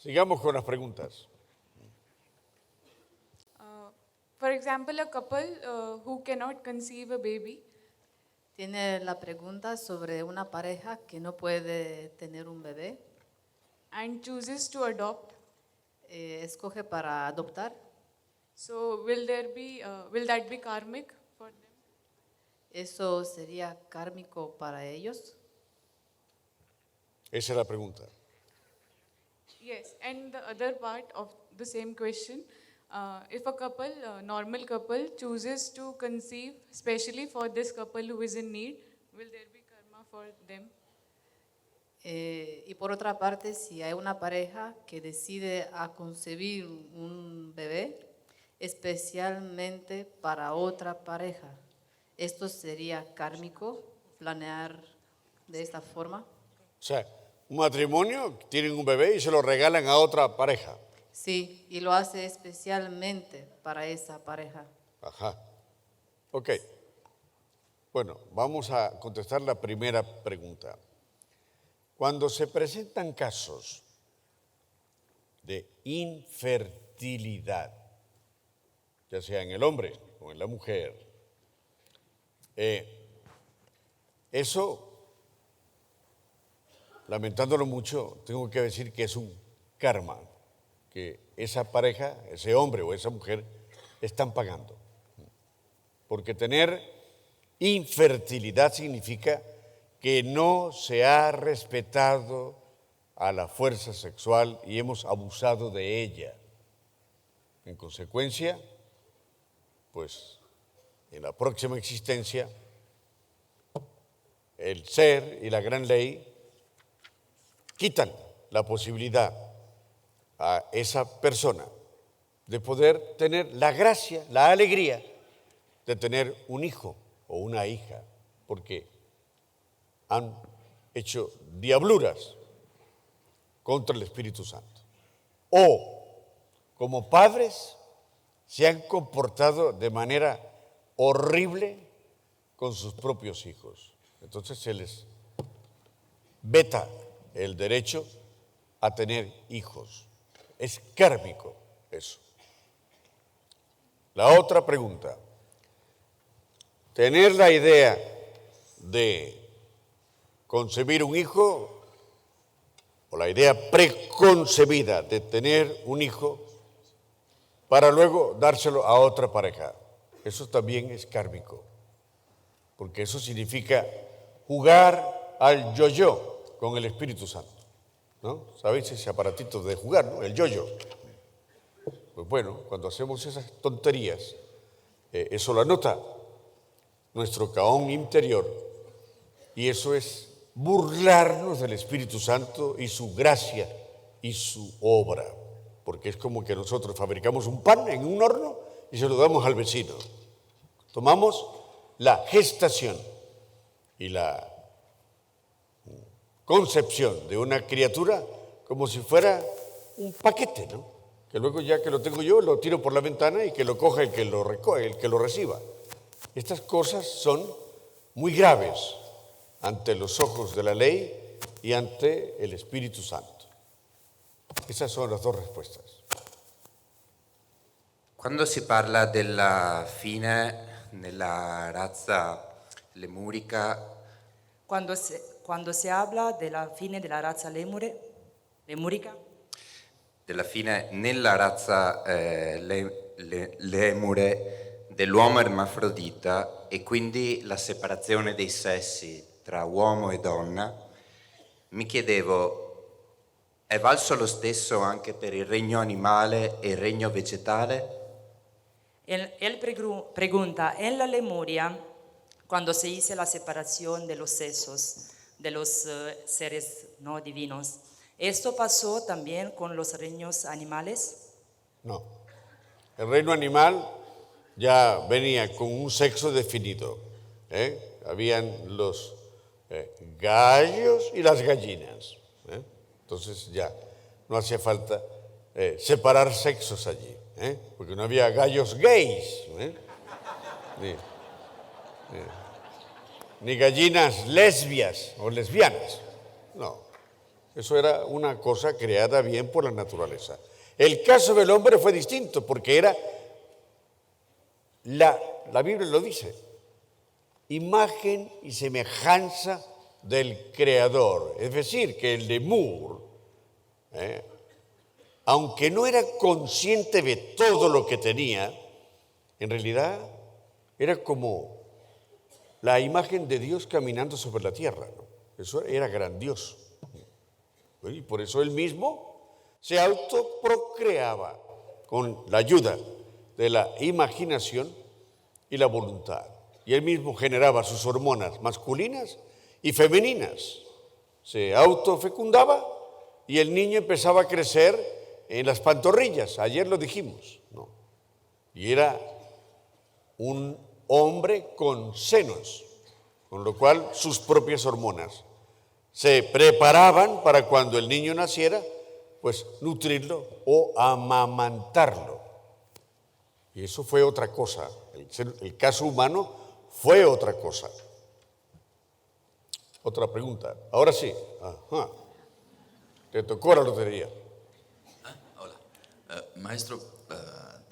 Sigamos con las preguntas. For example, a couple who cannot conceive a baby Tiene la pregunta sobre una pareja que no puede tener un bebé, and chooses to adopt. escoge para adoptar. So will that be karmic for them? ¿Eso sería kármico para ellos? Esa es la pregunta. Yes, and the other part of the same question, if a couple, normal couple, chooses to conceive, especially for this couple who is in need, will there be karma for them? Y por otra parte, si hay una pareja que decide a concebir un bebé, especialmente para otra pareja, ¿esto sería kármico, planear de esta forma? O sea, un matrimonio, tienen un bebé y se lo regalan a otra pareja. Sí, y lo hace especialmente para esa pareja. Ajá. Ok. Bueno, vamos a contestar la primera pregunta. Cuando se presentan casos de infertilidad, ya sea en el hombre o en la mujer, eso, lamentándolo mucho, tengo que decir que es un karma que esa pareja, ese hombre o esa mujer, están pagando. Porque tener infertilidad significa que no se ha respetado a la fuerza sexual y hemos abusado de ella. En consecuencia, pues en la próxima existencia, el ser y la gran ley quitan la posibilidad a esa persona de poder tener la gracia, la alegría de tener un hijo o una hija, porque han hecho diabluras contra el Espíritu Santo. O, como padres, se han comportado de manera horrible con sus propios hijos. Entonces se les veta el derecho a tener hijos. Es kármico eso. La otra pregunta. Tener la idea de concebir un hijo o la idea preconcebida de tener un hijo para luego dárselo a otra pareja. Eso también es kármico, porque eso significa jugar al yo-yo con el Espíritu Santo, ¿no? ¿Sabéis ese aparatito de jugar, ¿no? El yo-yo. Pues bueno, cuando hacemos esas tonterías, eso lo anota nuestro Caón interior, y eso es burlarnos del Espíritu Santo y su gracia y su obra, porque es como que nosotros fabricamos un pan en un horno y se lo damos al vecino. Tomamos la gestación y la concepción de una criatura como si fuera un paquete, ¿no? Que luego ya que lo tengo yo, lo tiro por la ventana y que lo coja el que lo recoge, el que lo reciba. Estas cosas son muy graves ante los ojos de la ley y ante el Espíritu Santo. Esas son las dos respuestas. Quando si parla della fine nella razza lemurica, Cuando se habla de la fine de la raza lemurica, della fine nella razza lemure dell'uomo ermafrodita e quindi la separazione dei sessi tra uomo e donna, mi chiedevo, è valso lo stesso anche per il regno animale e il regno vegetale? él pregunta, en la Lemuria, cuando se hizo la separación de los sexos de los seres no divinos, ¿esto pasó también con los reinos animales? No. El reino animal ya venía con un sexo definido. Habían los gallos y las gallinas. Entonces ya no hacía falta separar sexos allí, porque no había gallos gays, ni gallinas lesbias o lesbianas. No. Eso era una cosa creada bien por la naturaleza. El caso del hombre fue distinto porque era, la Biblia lo dice, imagen y semejanza del Creador. Es decir, que el lemur, aunque no era consciente de todo lo que tenía, en realidad era como la imagen de Dios caminando sobre la tierra, ¿no? Eso era grandioso. Y por eso él mismo se autoprocreaba con la ayuda de la imaginación y la voluntad. Y él mismo generaba sus hormonas masculinas y femeninas. Se autofecundaba y el niño empezaba a crecer en las pantorrillas. Ayer lo dijimos, ¿no? Y era un hombre con senos, con lo cual sus propias hormonas se preparaban para cuando el niño naciera, pues nutrirlo o amamantarlo. Y eso fue otra cosa. El caso humano fue otra cosa. Otra pregunta. Ahora sí. Ajá. Te tocó la lotería. Hola. Maestro,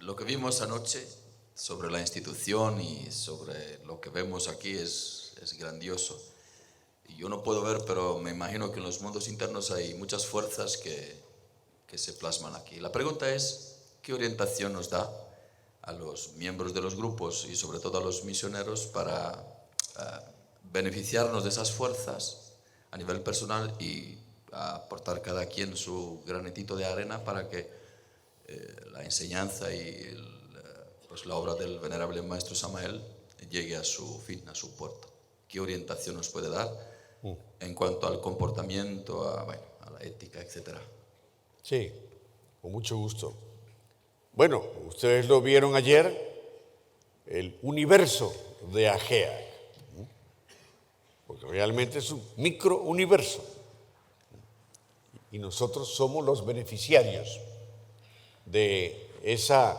lo que vimos anoche sobre la institución y sobre lo que vemos aquí es grandioso. Yo no puedo ver, pero me imagino que en los mundos internos hay muchas fuerzas que se plasman aquí. La pregunta es, ¿qué orientación nos da a los miembros de los grupos y sobre todo a los misioneros para beneficiarnos de esas fuerzas a nivel personal y aportar cada quien su granitito de arena para que la enseñanza y pues la obra del venerable Maestro Samael llegue a su fin, a su puerto? ¿Qué orientación nos puede dar en cuanto al comportamiento, a la ética, etcétera? Sí, con mucho gusto. Bueno, ustedes lo vieron ayer, el universo de Agea, porque realmente es un microuniverso y nosotros somos los beneficiarios de esa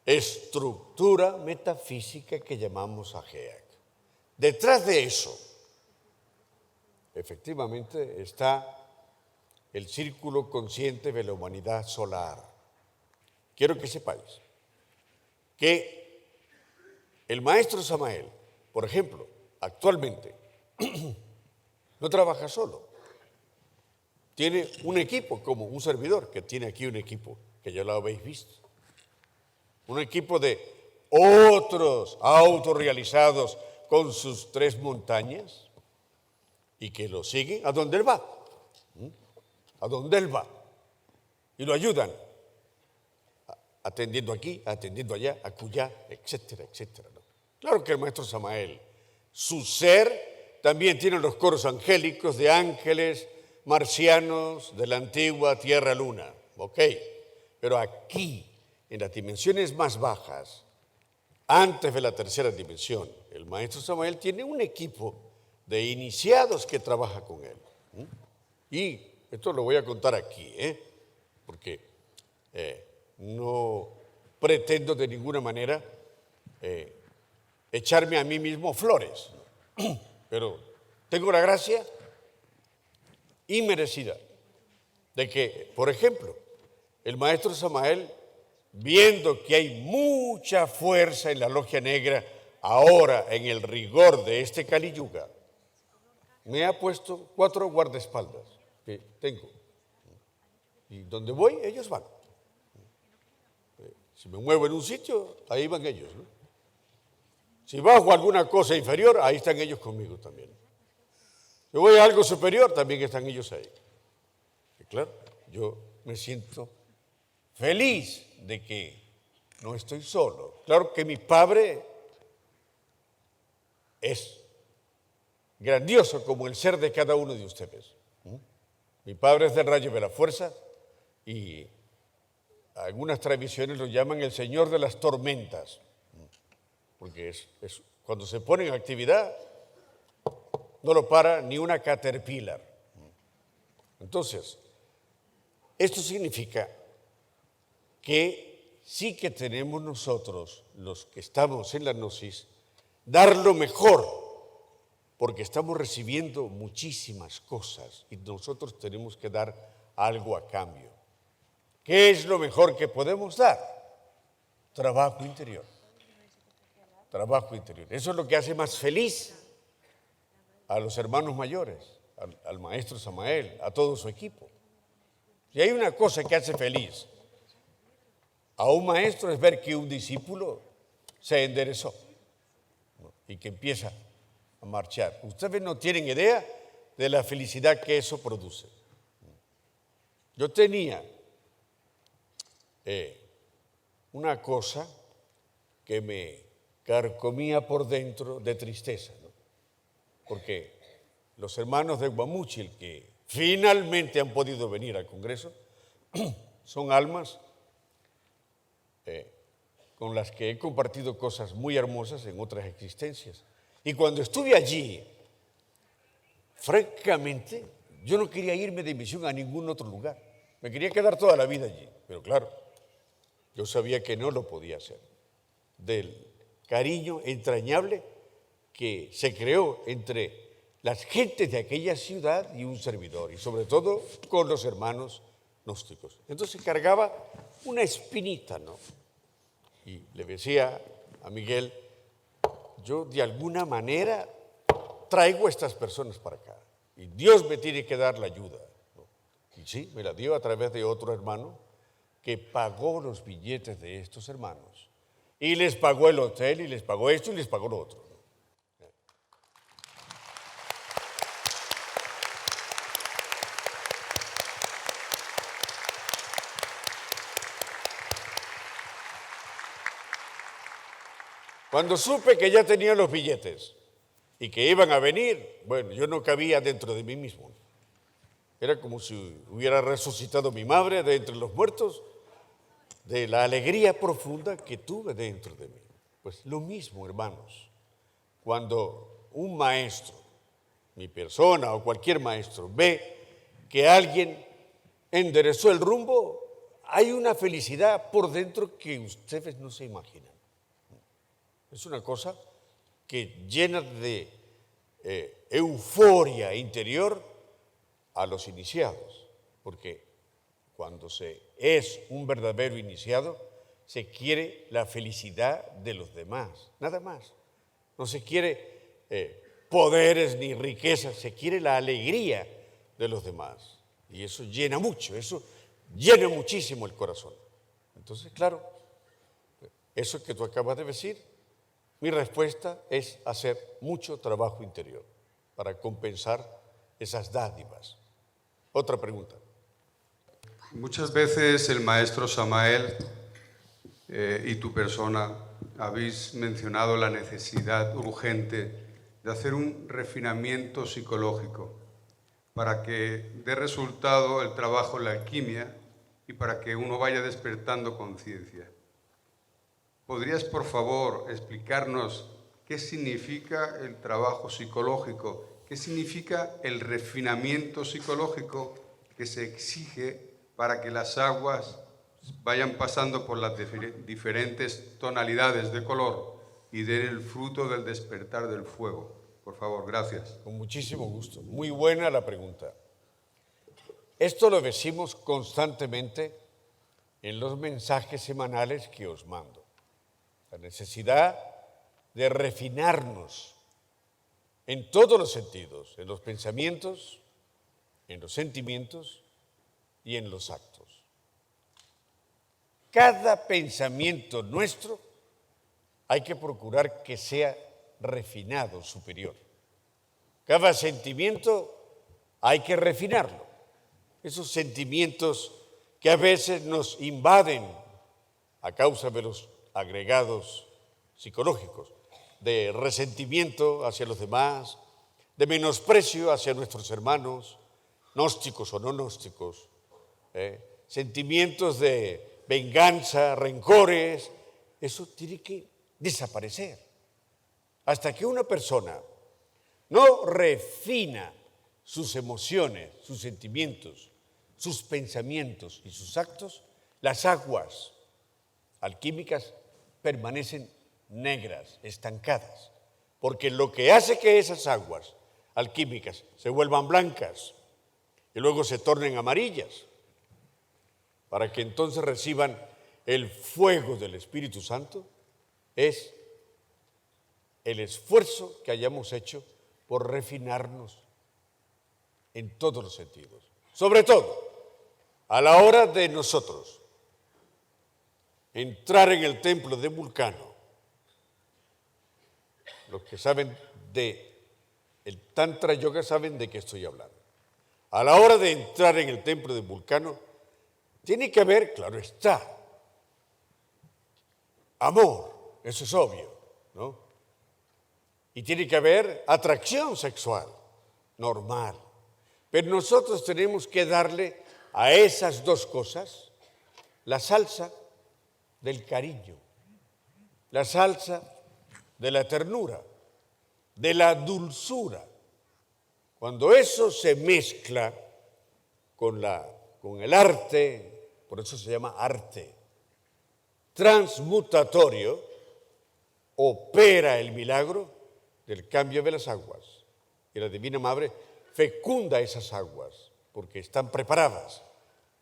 estructura metafísica que llamamos Agea. Detrás de eso, efectivamente, está el círculo consciente de la humanidad solar. Quiero que sepáis que el maestro Samael, por ejemplo, actualmente, no trabaja solo. Tiene un equipo, como un servidor, que tiene aquí un equipo, que ya lo habéis visto. Un equipo de otros autorrealizados con sus 3 montañas y que lo siguen a donde él va. A donde él va. Y lo ayudan. Atendiendo aquí, atendiendo allá, acullá, etcétera, etcétera, ¿no? Claro que el maestro Samael, su ser, también tiene los coros angélicos de ángeles marcianos de la antigua Tierra-Luna, ¿ok? Pero aquí, en las dimensiones más bajas, antes de la tercera dimensión, el maestro Samael tiene un equipo de iniciados que trabaja con él. Y esto lo voy a contar aquí, porque no pretendo de ninguna manera echarme a mí mismo flores, pero tengo la gracia inmerecida de que, por ejemplo, el maestro Samael, viendo que hay mucha fuerza en la logia negra, ahora en el rigor de este Kali Yuga, me ha puesto 4 guardaespaldas que tengo. Y donde voy, ellos van. Si me muevo en un sitio, ahí van ellos, ¿no? Si bajo alguna cosa inferior, ahí están ellos conmigo también. Si voy a algo superior, también están ellos ahí. Y claro, yo me siento feliz de que no estoy solo. Claro que mi Padre es grandioso como el ser de cada uno de ustedes. Mi Padre es del rayo de la fuerza y algunas tradiciones lo llaman el Señor de las tormentas, porque es cuando se pone en actividad no lo para ni una caterpillar. Entonces, esto significa que sí que tenemos nosotros, los que estamos en la gnosis, dar lo mejor porque estamos recibiendo muchísimas cosas y nosotros tenemos que dar algo a cambio. ¿Qué es lo mejor que podemos dar? Trabajo interior. Trabajo interior. Eso es lo que hace más feliz a los hermanos mayores, al maestro Samael, a todo su equipo. Si hay una cosa que hace feliz a un maestro es ver que un discípulo se enderezó y que empieza a marchar. Ustedes no tienen idea de la felicidad que eso produce. Yo tenía una cosa que me carcomía por dentro de tristeza, ¿no? Porque los hermanos de Guamúchil que finalmente han podido venir al Congreso son almas con las que he compartido cosas muy hermosas en otras existencias. Y cuando estuve allí, francamente, yo no quería irme de misión a ningún otro lugar. Me quería quedar toda la vida allí, pero claro, yo sabía que no lo podía hacer. Del cariño entrañable que se creó entre las gentes de aquella ciudad y un servidor, y sobre todo con los hermanos gnósticos. Entonces cargaba una espinita, ¿no? Y le decía a Miguel, yo de alguna manera traigo a estas personas para acá, y Dios me tiene que dar la ayuda, ¿no? Y sí, me la dio a través de otro hermano que pagó los billetes de estos hermanos, y les pagó el hotel, y les pagó esto, y les pagó lo otro. Cuando supe que ya tenía los billetes y que iban a venir, bueno, yo no cabía dentro de mí mismo. Era como si hubiera resucitado mi madre de entre los muertos, de la alegría profunda que tuve dentro de mí. Pues lo mismo, hermanos, cuando un maestro, mi persona o cualquier maestro, ve que alguien enderezó el rumbo, hay una felicidad por dentro que ustedes no se imaginan. Es una cosa que llena de euforia interior a los iniciados, porque cuando se es un verdadero iniciado, se quiere la felicidad de los demás, nada más. No se quiere poderes ni riquezas, se quiere la alegría de los demás. Y eso llena mucho, eso llena muchísimo el corazón. Entonces, claro, eso que tú acabas de decir, mi respuesta es hacer mucho trabajo interior para compensar esas dádivas. Otra pregunta. Muchas veces el maestro Samael y tu persona habéis mencionado la necesidad urgente de hacer un refinamiento psicológico para que dé resultado el trabajo en la alquimia y para que uno vaya despertando conciencia. ¿Podrías, por favor, explicarnos qué significa el trabajo psicológico? ¿Qué significa el refinamiento psicológico que se exige para que las aguas vayan pasando por las diferentes tonalidades de color y den el fruto del despertar del fuego? Por favor, gracias. Con muchísimo gusto. Muy buena la pregunta. Esto lo decimos constantemente en los mensajes semanales que os mando. La necesidad de refinarnos en todos los sentidos, en los pensamientos, en los sentimientos y en los actos. Cada pensamiento nuestro hay que procurar que sea refinado, superior. Cada sentimiento hay que refinarlo. Esos sentimientos que a veces nos invaden a causa de los agregados psicológicos, de resentimiento hacia los demás, de menosprecio hacia nuestros hermanos, gnósticos o no gnósticos, sentimientos de venganza, rencores, eso tiene que desaparecer. Hasta que una persona no refina sus emociones, sus sentimientos, sus pensamientos y sus actos, las aguas alquímicas permanecen negras, estancadas, porque lo que hace que esas aguas alquímicas se vuelvan blancas y luego se tornen amarillas, para que entonces reciban el fuego del Espíritu Santo, es el esfuerzo que hayamos hecho por refinarnos en todos los sentidos. Sobre todo, a la hora de nosotros entrar en el templo de Vulcano, los que saben de el Tantra Yoga saben de qué estoy hablando. A la hora de entrar en el templo de Vulcano, tiene que haber, claro está, amor, eso es obvio, ¿no? Y tiene que haber atracción sexual, normal. Pero nosotros tenemos que darle a esas dos cosas la salsa del cariño, la salsa de la ternura, de la dulzura. Cuando eso se mezcla con el arte, por eso se llama arte transmutatorio, opera el milagro del cambio de las aguas. Y la Divina Madre fecunda esas aguas porque están preparadas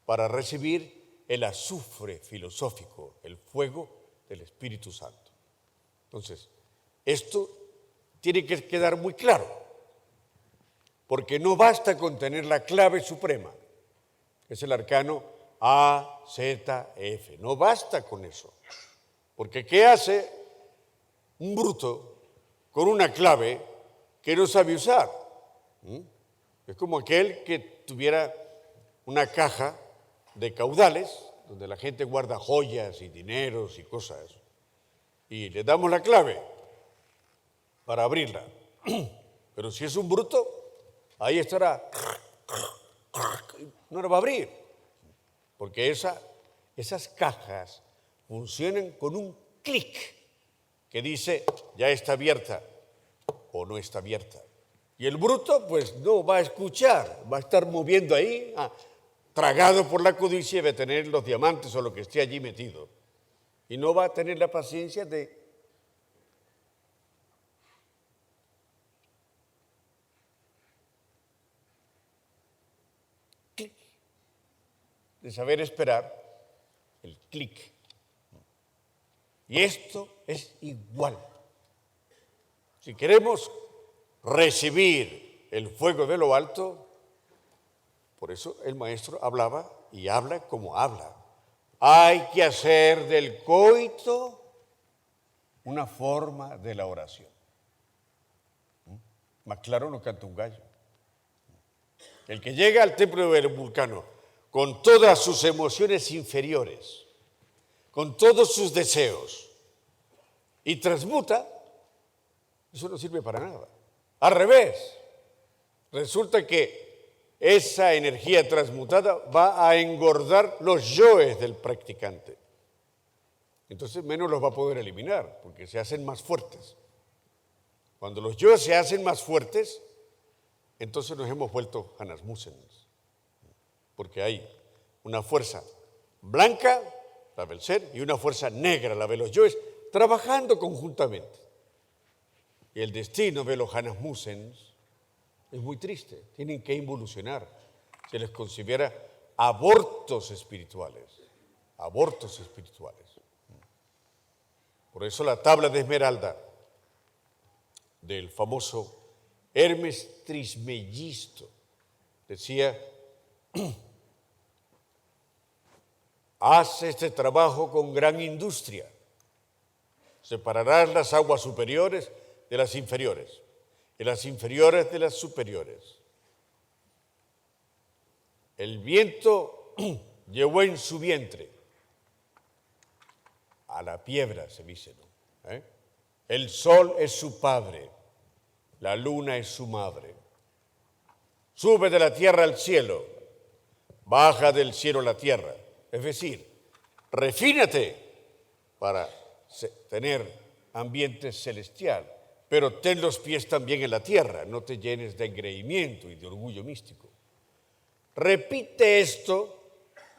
para recibir el azufre filosófico, el fuego del Espíritu Santo. Entonces, esto tiene que quedar muy claro, porque no basta con tener la clave suprema, que es el arcano A, Z, F. No basta con eso, porque ¿qué hace un bruto con una clave que no sabe usar? Es como aquel que tuviera una caja de caudales donde la gente guarda joyas y dineros y cosas, y le damos la clave para abrirla. Pero si es un bruto, ahí estará, no la va a abrir, porque esas cajas funcionan con un clic que dice ya está abierta o no está abierta. Y el bruto pues no va a escuchar, va a estar moviendo ahí, tragado por la codicia de tener los diamantes o lo que esté allí metido. Y no va a tener la paciencia de saber esperar el clic. Y esto es igual. Si queremos recibir el fuego de lo alto, por eso el maestro hablaba y habla como habla. Hay que hacer del coito una forma de la oración. Más claro no canta un gallo. El que llega al templo del Vulcano con todas sus emociones inferiores, con todos sus deseos, y transmuta, eso no sirve para nada. Al revés, resulta que esa energía transmutada va a engordar los yoes del practicante. Entonces menos los va a poder eliminar, porque se hacen más fuertes. Cuando los yoes se hacen más fuertes, entonces nos hemos vuelto Hanasmusens, porque hay una fuerza blanca, la del ser, y una fuerza negra, la de los yoes, trabajando conjuntamente. Y el destino de los Hanasmusens es muy triste, tienen que involucionar. Se les considera abortos espirituales, abortos espirituales. Por eso la tabla de esmeralda del famoso Hermes Trismegisto decía: haz este trabajo con gran industria, separarás las aguas superiores de las inferiores y las inferiores de las superiores. El viento llevó en su vientre a la piedra, se dice, ¿no? El sol es su padre, la luna es su madre. Sube de la tierra al cielo, baja del cielo a la tierra. Es decir, refínate para tener ambiente celestial, pero ten los pies también en la tierra, no te llenes de engreimiento y de orgullo místico. Repite esto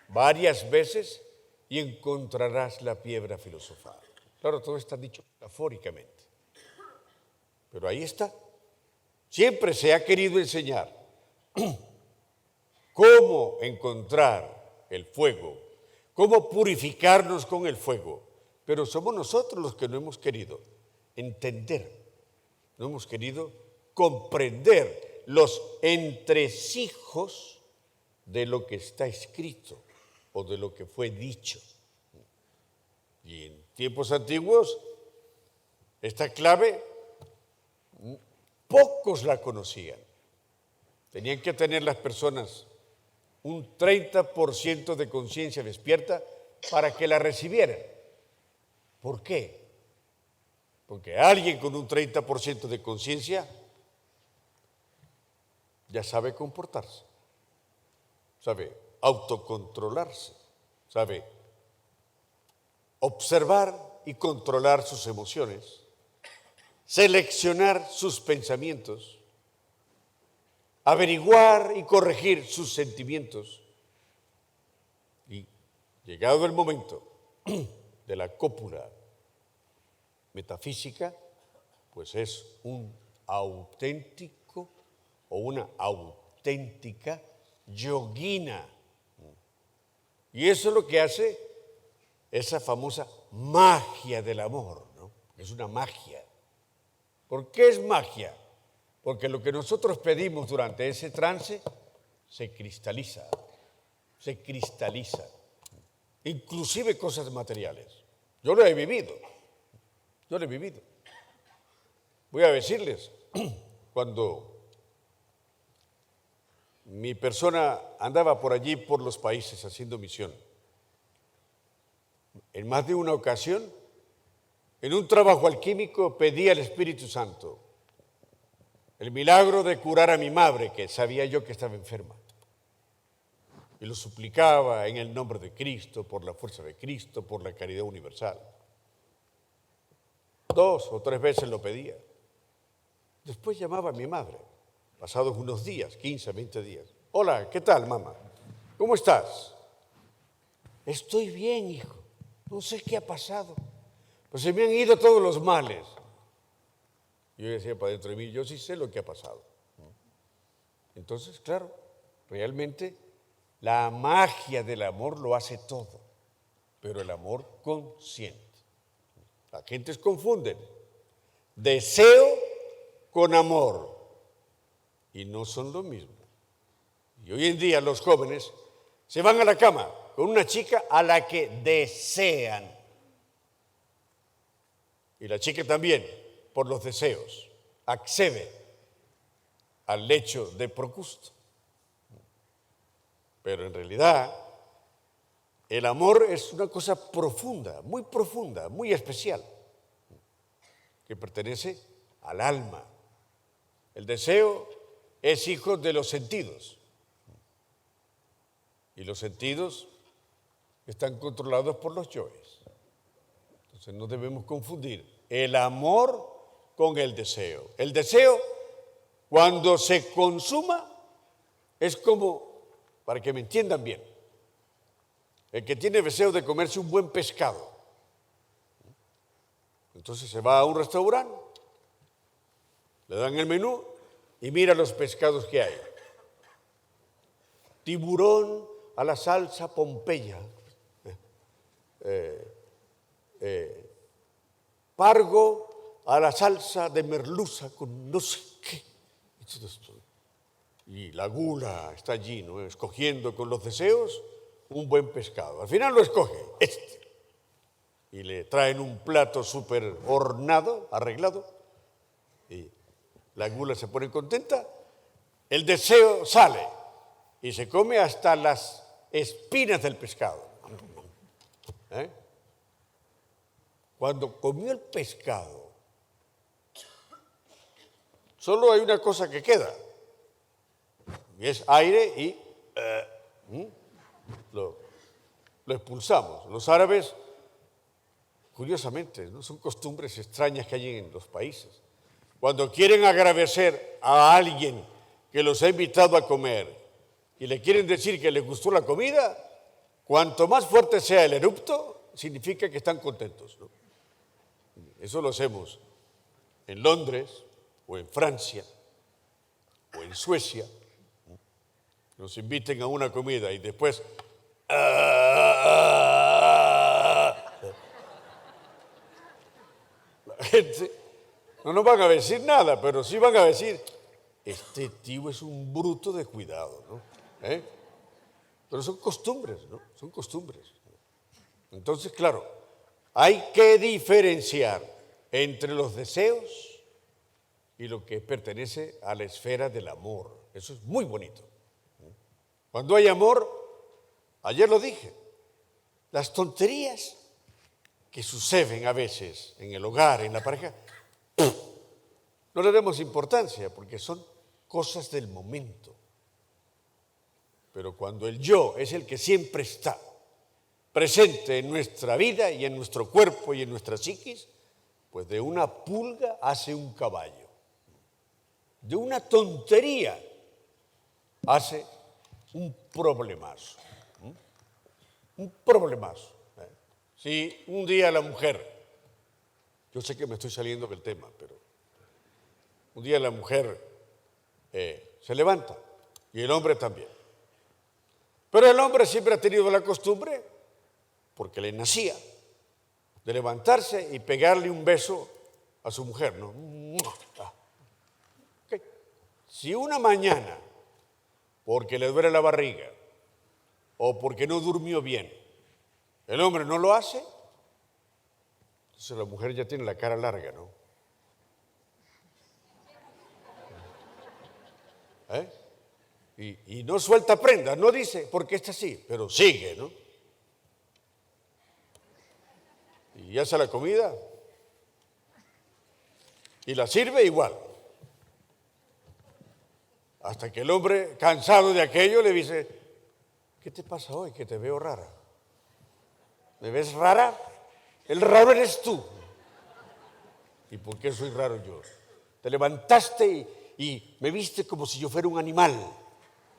varias veces y encontrarás la piedra filosofal. Claro, todo está dicho metafóricamente, Pero ahí está. Siempre se ha querido enseñar cómo encontrar el fuego, cómo purificarnos con el fuego. Pero somos nosotros los que no hemos querido entender, no hemos querido comprender los entresijos de lo que está escrito o de lo que fue dicho. Y en tiempos antiguos, esta clave, pocos la conocían. Tenían que tener las personas un 30% de conciencia despierta para que la recibieran. ¿Por qué? Porque alguien con un 30% de conciencia ya sabe comportarse, sabe autocontrolarse, sabe observar y controlar sus emociones, seleccionar sus pensamientos, averiguar y corregir sus sentimientos. Y llegado el momento de la cópula metafísica, pues es un auténtico o una auténtica yoguina. Y eso es lo que hace esa famosa magia del amor, ¿no? Es una magia. ¿Por qué es magia? Porque lo que nosotros pedimos durante ese trance se cristaliza, inclusive cosas materiales. Yo lo he vivido. Voy a decirles, cuando mi persona andaba por allí, por los países, haciendo misión, en más de una ocasión, en un trabajo alquímico, pedí al Espíritu Santo el milagro de curar a mi madre, que sabía yo que estaba enferma. Y lo suplicaba en el nombre de Cristo, por la fuerza de Cristo, por la caridad universal. 2 o 3 veces lo pedía. Después llamaba a mi madre, pasados unos días, 15, 20 días. Hola, ¿qué tal, mamá? ¿Cómo estás? Estoy bien, hijo. No sé qué ha pasado. Pues se me han ido todos los males. Yo decía para dentro de mí, yo sí sé lo que ha pasado. Entonces, claro, realmente la magia del amor lo hace todo, pero el amor consciente. La gente confunden deseo con amor y no son lo mismo. Y hoy en día los jóvenes se van a la cama con una chica a la que desean. Y la chica también, por los deseos, accede al lecho de Procusto. Pero en realidad, el amor es una cosa profunda, muy especial, que pertenece al alma. El deseo es hijo de los sentidos. Y los sentidos están controlados por los yoes. Entonces no debemos confundir el amor con el deseo. El deseo, cuando se consuma, es como, para que me entiendan bien, el que tiene deseo de comerse un buen pescado. Entonces se va a un restaurante, le dan el menú y mira los pescados que hay. Tiburón a la salsa Pompeya, pargo a la salsa de merluza con no sé qué. Y la gula está allí, ¿no? Escogiendo con los deseos un buen pescado. Al final lo escoge este. Y le traen un plato súper ornado, arreglado. Y la gula se pone contenta. El deseo sale y se come hasta las espinas del pescado. Cuando comió el pescado, solo hay una cosa que queda. Y es aire y lo expulsamos. Los árabes, curiosamente, ¿no? Son costumbres extrañas que hay en los países. Cuando quieren agradecer a alguien que los ha invitado a comer y le quieren decir que les gustó la comida, cuanto más fuerte sea el erupto, significa que están contentos, ¿no? Eso lo hacemos en Londres, o en Francia, o en Suecia, nos inviten a una comida y después la gente no nos van a decir nada, pero sí van a decir, este tío es un bruto de cuidado, ¿no? Pero son costumbres, ¿no? Son costumbres. Entonces, claro, hay que diferenciar entre los deseos y lo que pertenece a la esfera del amor. Eso es muy bonito. Cuando hay amor, ayer lo dije, las tonterías que suceden a veces en el hogar, en la pareja, no le demos importancia porque son cosas del momento. Pero cuando el yo es el que siempre está presente en nuestra vida y en nuestro cuerpo y en nuestra psiquis, pues de una pulga hace un caballo. De una tontería hace un problemazo. Un problemazo. Si un día la mujer, yo sé que me estoy saliendo del tema, pero un día la mujer se levanta y el hombre también. Pero el hombre siempre ha tenido la costumbre, porque le nacía, de levantarse y pegarle un beso a su mujer, ¿no? Okay. Si una mañana, porque le duele la barriga o porque no durmió bien, el hombre no lo hace, entonces la mujer ya tiene la cara larga, ¿no? Y no suelta prenda, no dice porque está así, pero sigue, ¿no? Y hace la comida y la sirve igual. Hasta que el hombre, cansado de aquello, le dice, ¿qué te pasa hoy? Que te veo rara. ¿Me ves rara? El raro eres tú. ¿Y por qué soy raro yo? Te levantaste y me viste como si yo fuera un animal.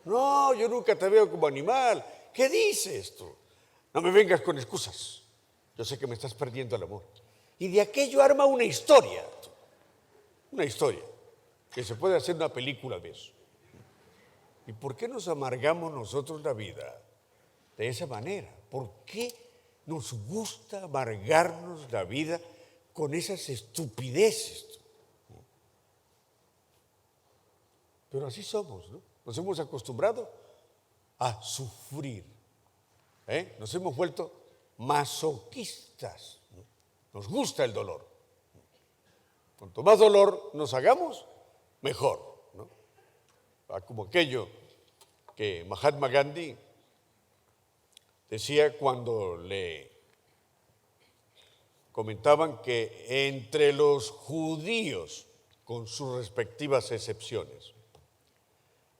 No, yo nunca te veo como animal. ¿Qué dices tú? No me vengas con excusas. Yo sé que me estás perdiendo el amor. Y de aquello arma una historia. Una historia. Que se puede hacer una película de eso. ¿Y por qué nos amargamos nosotros la vida de esa manera? ¿Por qué nos gusta amargarnos la vida con esas estupideces? Pero así somos, ¿no? Nos hemos acostumbrado a sufrir. Nos hemos vuelto masoquistas, ¿no? Nos gusta el dolor. Cuanto más dolor nos hagamos, mejor, ¿no? Como aquello que Mahatma Gandhi decía cuando le comentaban que entre los judíos, con sus respectivas excepciones,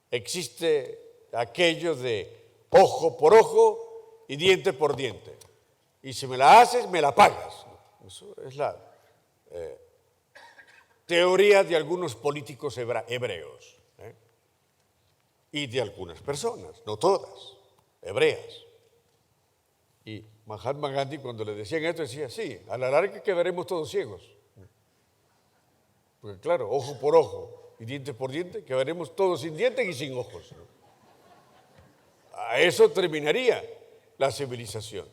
existe aquello de ojo por ojo y diente por diente. Y si me la haces, me la pagas. Eso es la teoría de algunos políticos hebreos y de algunas personas, no todas, hebreas. Y Mahatma Gandhi, cuando le decían esto, decía, sí, a la larga quedaremos todos ciegos. Porque claro, ojo por ojo y diente por diente, quedaremos todos sin dientes y sin ojos, ¿no? A eso terminaría la civilización.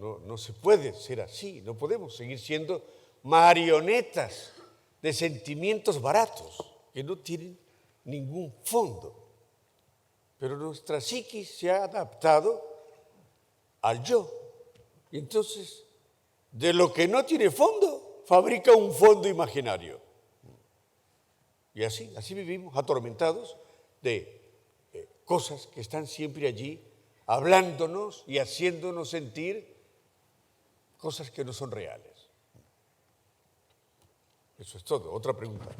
No se puede ser así, no podemos seguir siendo marionetas de sentimientos baratos que no tienen ningún fondo. Pero nuestra psiquis se ha adaptado al yo. Y entonces, de lo que no tiene fondo, fabrica un fondo imaginario. Y así vivimos, atormentados de cosas que están siempre allí, hablándonos y haciéndonos sentir cosas que no son reales. Eso es todo. Otra pregunta.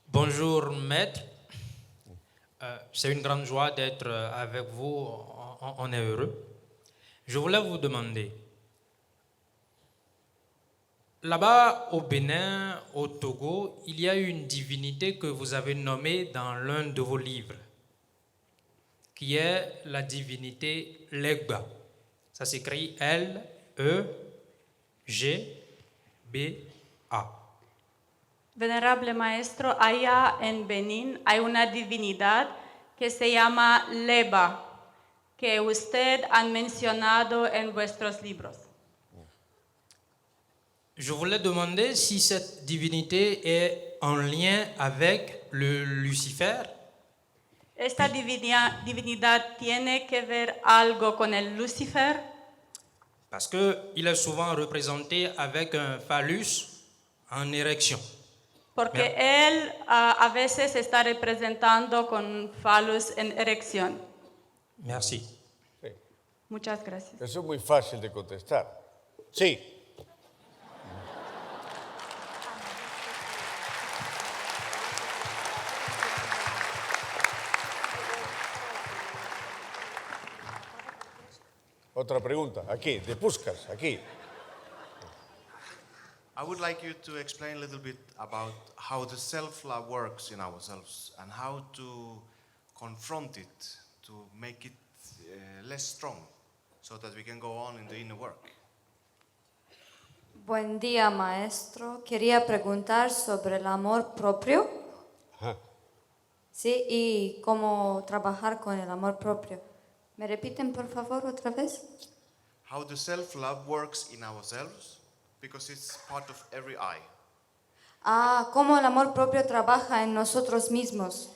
Bonjour, maître. C'est une grande joie d'être avec vous. On est heureux. Je voulais vous demander, là-bas au Bénin, au Togo, il y a une divinité que vous avez nommée dans l'un de vos livres, qui est la divinité Legba. Ça s'écrit L-E-G-B-A. Venerable Maestro, allá en Benín hay una divinidad que se llama Leba, que usted ha mencionado en vuestros libros. Je voulais demander si cette divinité est en lien avec le Lucifer. ¿Esta divinidad tiene que ver algo con el Lucifer? Parce qu'il est souvent représenté avec un phallus en érection. Porque él a veces está representando con falus en erección. Merci. Sí. Muchas gracias. Eso es muy fácil de contestar. Sí. Otra pregunta, aquí, de Puskás, aquí. I would like you to explain a little bit about how the self-love works in ourselves and how to confront it, to make it less strong, so that we can go on in the inner work. Buen día, maestro. Quería preguntar sobre el amor propio. Ajá. Sí, y cómo trabajar con el amor propio. ¿Me repiten, por favor, otra vez? How the self-love works in ourselves, because it's part of every I. Cómo el amor propio trabaja en nosotros mismos.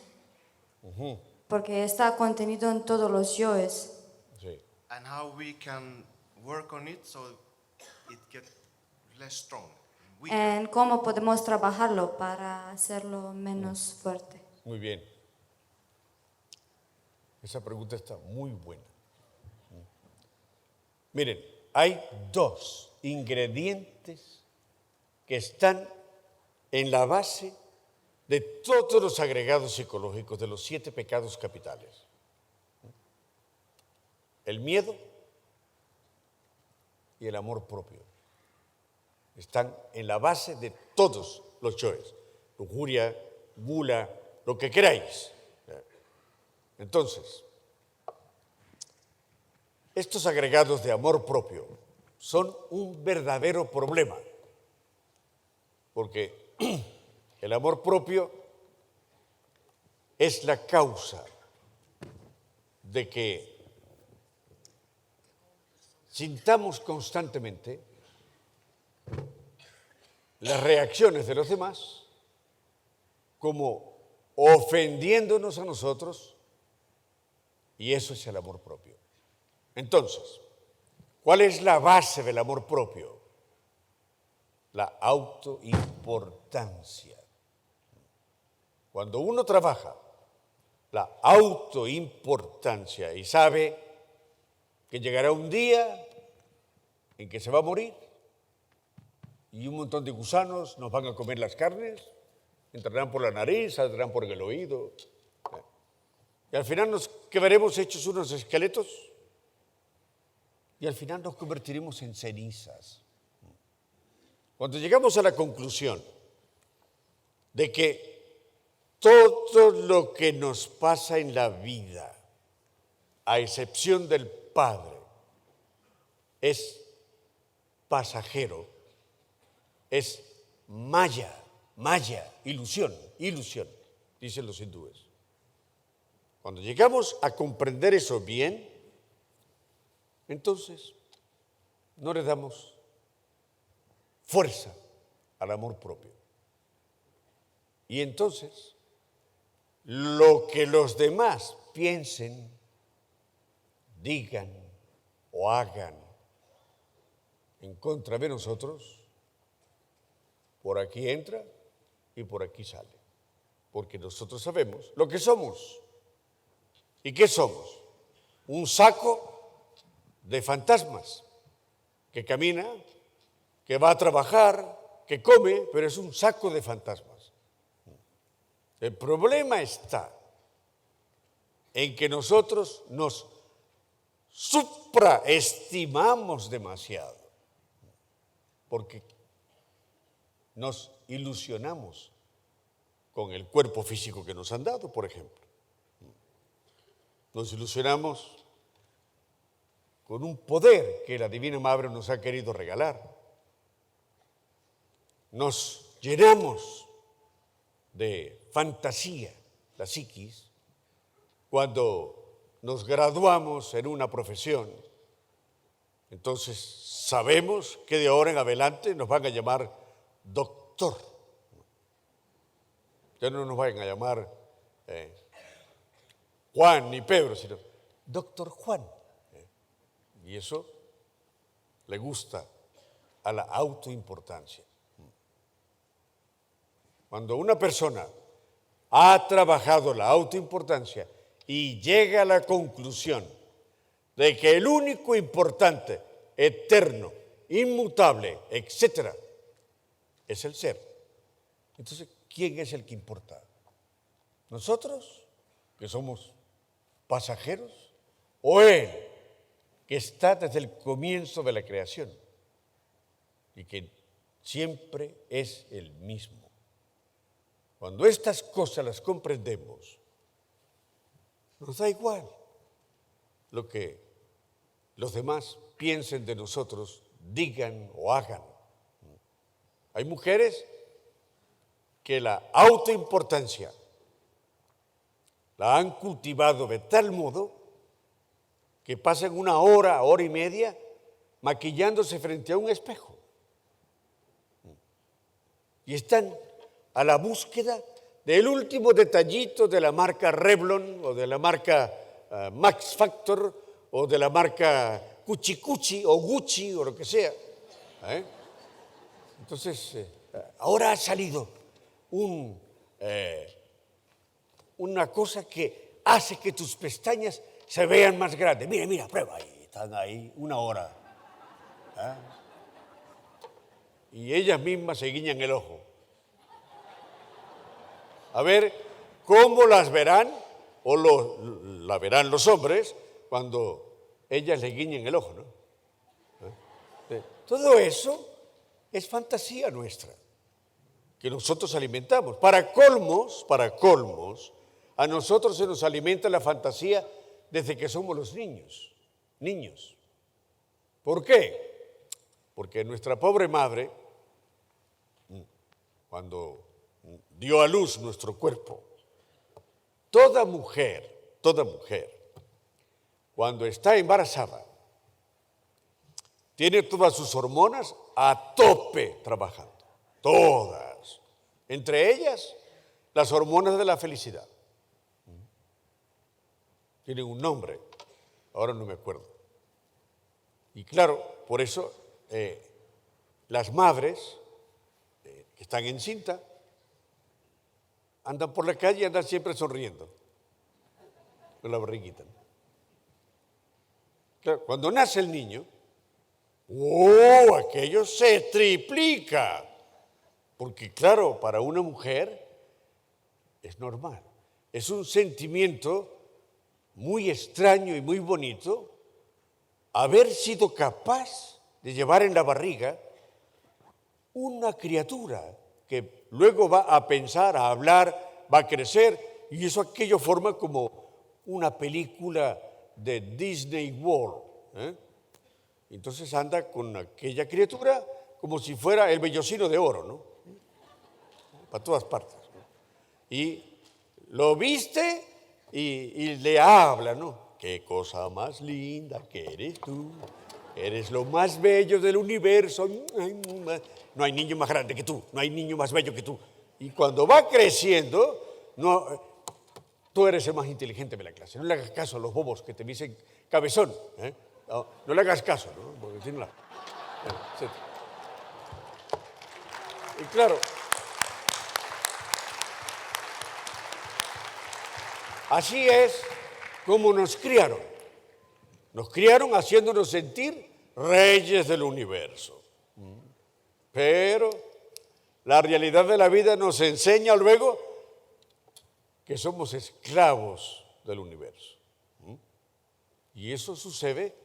Porque está contenido en todos los yoes. Sí. And how we can work on it so it gets less strong. En cómo podemos trabajarlo para hacerlo menos fuerte. Muy bien. Esa pregunta está muy buena. Miren, hay dos ingredientes que están en la base de todos los agregados psicológicos de los 7 pecados capitales. El miedo y el amor propio. Están en la base de todos los yoes. Lujuria, gula, lo que queráis. Entonces, estos agregados de amor propio son un verdadero problema, porque el amor propio es la causa de que sintamos constantemente las reacciones de los demás como ofendiéndonos a nosotros, y eso es el amor propio. Entonces, ¿cuál es la base del amor propio? La autoimportancia. Cuando uno trabaja la autoimportancia y sabe que llegará un día en que se va a morir y un montón de gusanos nos van a comer las carnes, entrarán por la nariz, saldrán por el oído, y al final nos quedaremos hechos unos esqueletos y al final nos convertiremos en cenizas. Cuando llegamos a la conclusión de que todo lo que nos pasa en la vida, a excepción del Padre, es pasajero, es maya, ilusión, dicen los hindúes. Cuando llegamos a comprender eso bien, entonces no le damos fuerza al amor propio. Y entonces, lo que los demás piensen, digan o hagan en contra de nosotros, por aquí entra y por aquí sale. Porque nosotros sabemos lo que somos. ¿Y qué somos? Un saco de fantasmas que camina, que va a trabajar, que come, pero es un saco de fantasmas. El problema está en que nosotros nos supraestimamos demasiado, porque nos ilusionamos con el cuerpo físico que nos han dado, por ejemplo. Nos ilusionamos con un poder que la Divina Madre nos ha querido regalar. Nos llenamos de fantasía, la psiquis, cuando nos graduamos en una profesión. Entonces sabemos que de ahora en adelante nos van a llamar doctor. Ya no nos vayan a llamar Juan ni Pedro, sino doctor Juan. Y eso le gusta a la autoimportancia. Cuando una persona ha trabajado la autoimportancia y llega a la conclusión de que el único importante, eterno, inmutable, etcétera, es el ser. Entonces, ¿quién es el que importa? ¿Nosotros, que somos pasajeros? ¿O Él, que está desde el comienzo de la creación y que siempre es el mismo? Cuando estas cosas las comprendemos, nos da igual lo que los demás piensen de nosotros, digan o hagan. Hay mujeres que la autoimportancia la han cultivado de tal modo que pasan una hora, hora y media maquillándose frente a un espejo. Y están a la búsqueda del último detallito de la marca Revlon o de la marca Max Factor o de la marca Cuchi Cuchi o Gucci o lo que sea. Entonces, ahora ha salido una cosa que hace que tus pestañas se vean más grandes. Mira, mira, prueba ahí, están ahí una hora. Y ellas mismas se guiñan el ojo. A ver cómo las verán o la verán los hombres cuando ellas le guiñen el ojo, ¿no? Todo eso es fantasía nuestra, que nosotros alimentamos. Para colmos, a nosotros se nos alimenta la fantasía desde que somos los niños. ¿Por qué? Porque nuestra pobre madre, cuando dio a luz nuestro cuerpo, toda mujer, cuando está embarazada, tiene todas sus hormonas a tope trabajando, todas. Entre ellas, las hormonas de la felicidad. Tienen un nombre, ahora no me acuerdo. Y claro, por eso las madres que están encinta andan por la calle y andan siempre sonriendo con la barriguita. Claro, cuando nace el niño, aquello se triplica. Porque claro, para una mujer es normal. Es un sentimiento muy extraño y muy bonito haber sido capaz de llevar en la barriga una criatura que luego va a pensar, a hablar, va a crecer, y eso aquello forma como una película de Disney World. Entonces anda con aquella criatura como si fuera el vellocino de oro, ¿no? Para todas partes, ¿no? Y lo viste y le habla, ¿no? Qué cosa más linda que eres tú, eres lo más bello del universo, no hay niño más grande que tú, no hay niño más bello que tú. Y cuando va creciendo, tú eres el más inteligente de la clase. No le hagas caso a los bobos que te dicen cabezón, no le hagas caso, ¿no? Porque si no y claro, así es como nos criaron. Nos criaron haciéndonos sentir reyes del universo. Pero la realidad de la vida nos enseña luego que somos esclavos del universo. Y eso sucede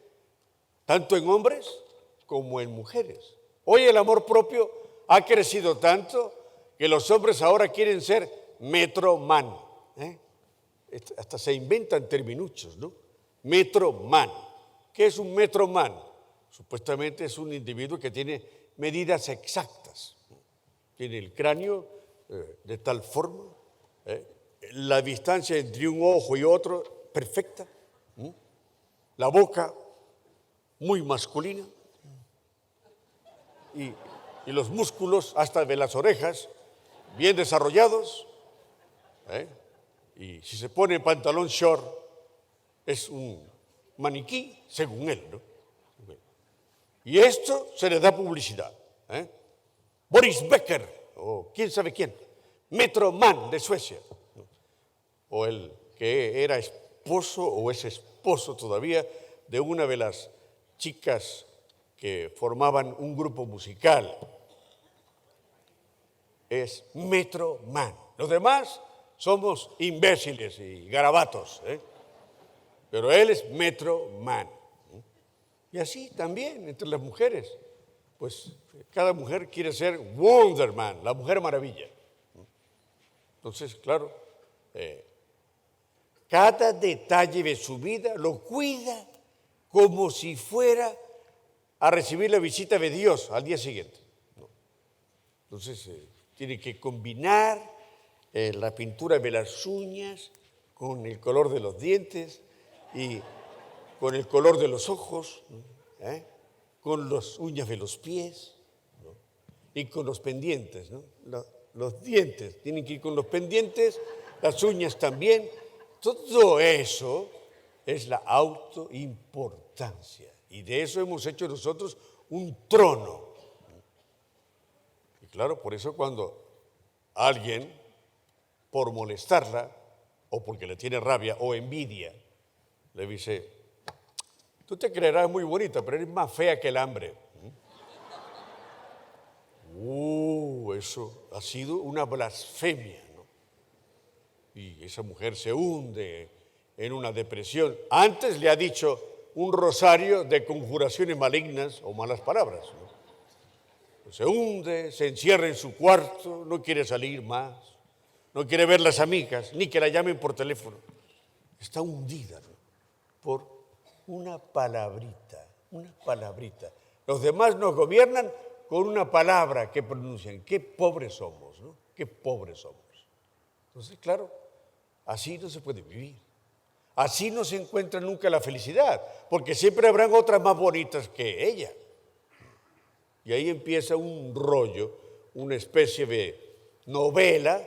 tanto en hombres como en mujeres. Hoy el amor propio ha crecido tanto que los hombres ahora quieren ser metroman. Hasta se inventan terminuchos, ¿no? Metroman. ¿Qué es un metroman? Supuestamente es un individuo que tiene medidas exactas. Tiene el cráneo de tal forma, la distancia entre un ojo y otro perfecta, la boca muy masculina y los músculos hasta de las orejas bien desarrollados, y si se pone pantalón short es un maniquí según él, ¿no? Y esto se le da publicidad. Boris Becker, o quién sabe quién, Metro Man de Suecia, o el que era esposo o es esposo todavía de una de las chicas que formaban un grupo musical. Es Metro Man. Los demás somos imbéciles y garabatos, pero él es Metro Man. Y así también entre las mujeres, pues cada mujer quiere ser Wonder Man, la Mujer Maravilla. Entonces, claro, cada detalle de su vida lo cuida como si fuera a recibir la visita de Dios al día siguiente. Entonces, tiene que combinar la pintura de las uñas con el color de los dientes y con el color de los ojos, con las uñas de los pies, ¿no? Y con los pendientes, ¿no? Los dientes tienen que ir con los pendientes, las uñas también. Todo eso es la autoimportancia. Y de eso hemos hecho nosotros un trono. Y claro, por eso cuando alguien, por molestarla, o porque le tiene rabia o envidia, le dice: tú te creerás muy bonita, pero eres más fea que el hambre. Eso ha sido una blasfemia, ¿no? Y esa mujer se hunde en una depresión. Antes le ha dicho un rosario de conjuraciones malignas o malas palabras, ¿no? Se hunde, se encierra en su cuarto, no quiere salir más, no quiere ver las amigas, ni que la llamen por teléfono. Está hundida, ¿no? Por una palabrita, una palabrita. Los demás nos gobiernan con una palabra que pronuncian. Qué pobres somos, ¿no? Qué pobres somos. Entonces, claro, así no se puede vivir. Así no se encuentra nunca la felicidad, porque siempre habrán otras más bonitas que ella. Y ahí empieza un rollo, una especie de novela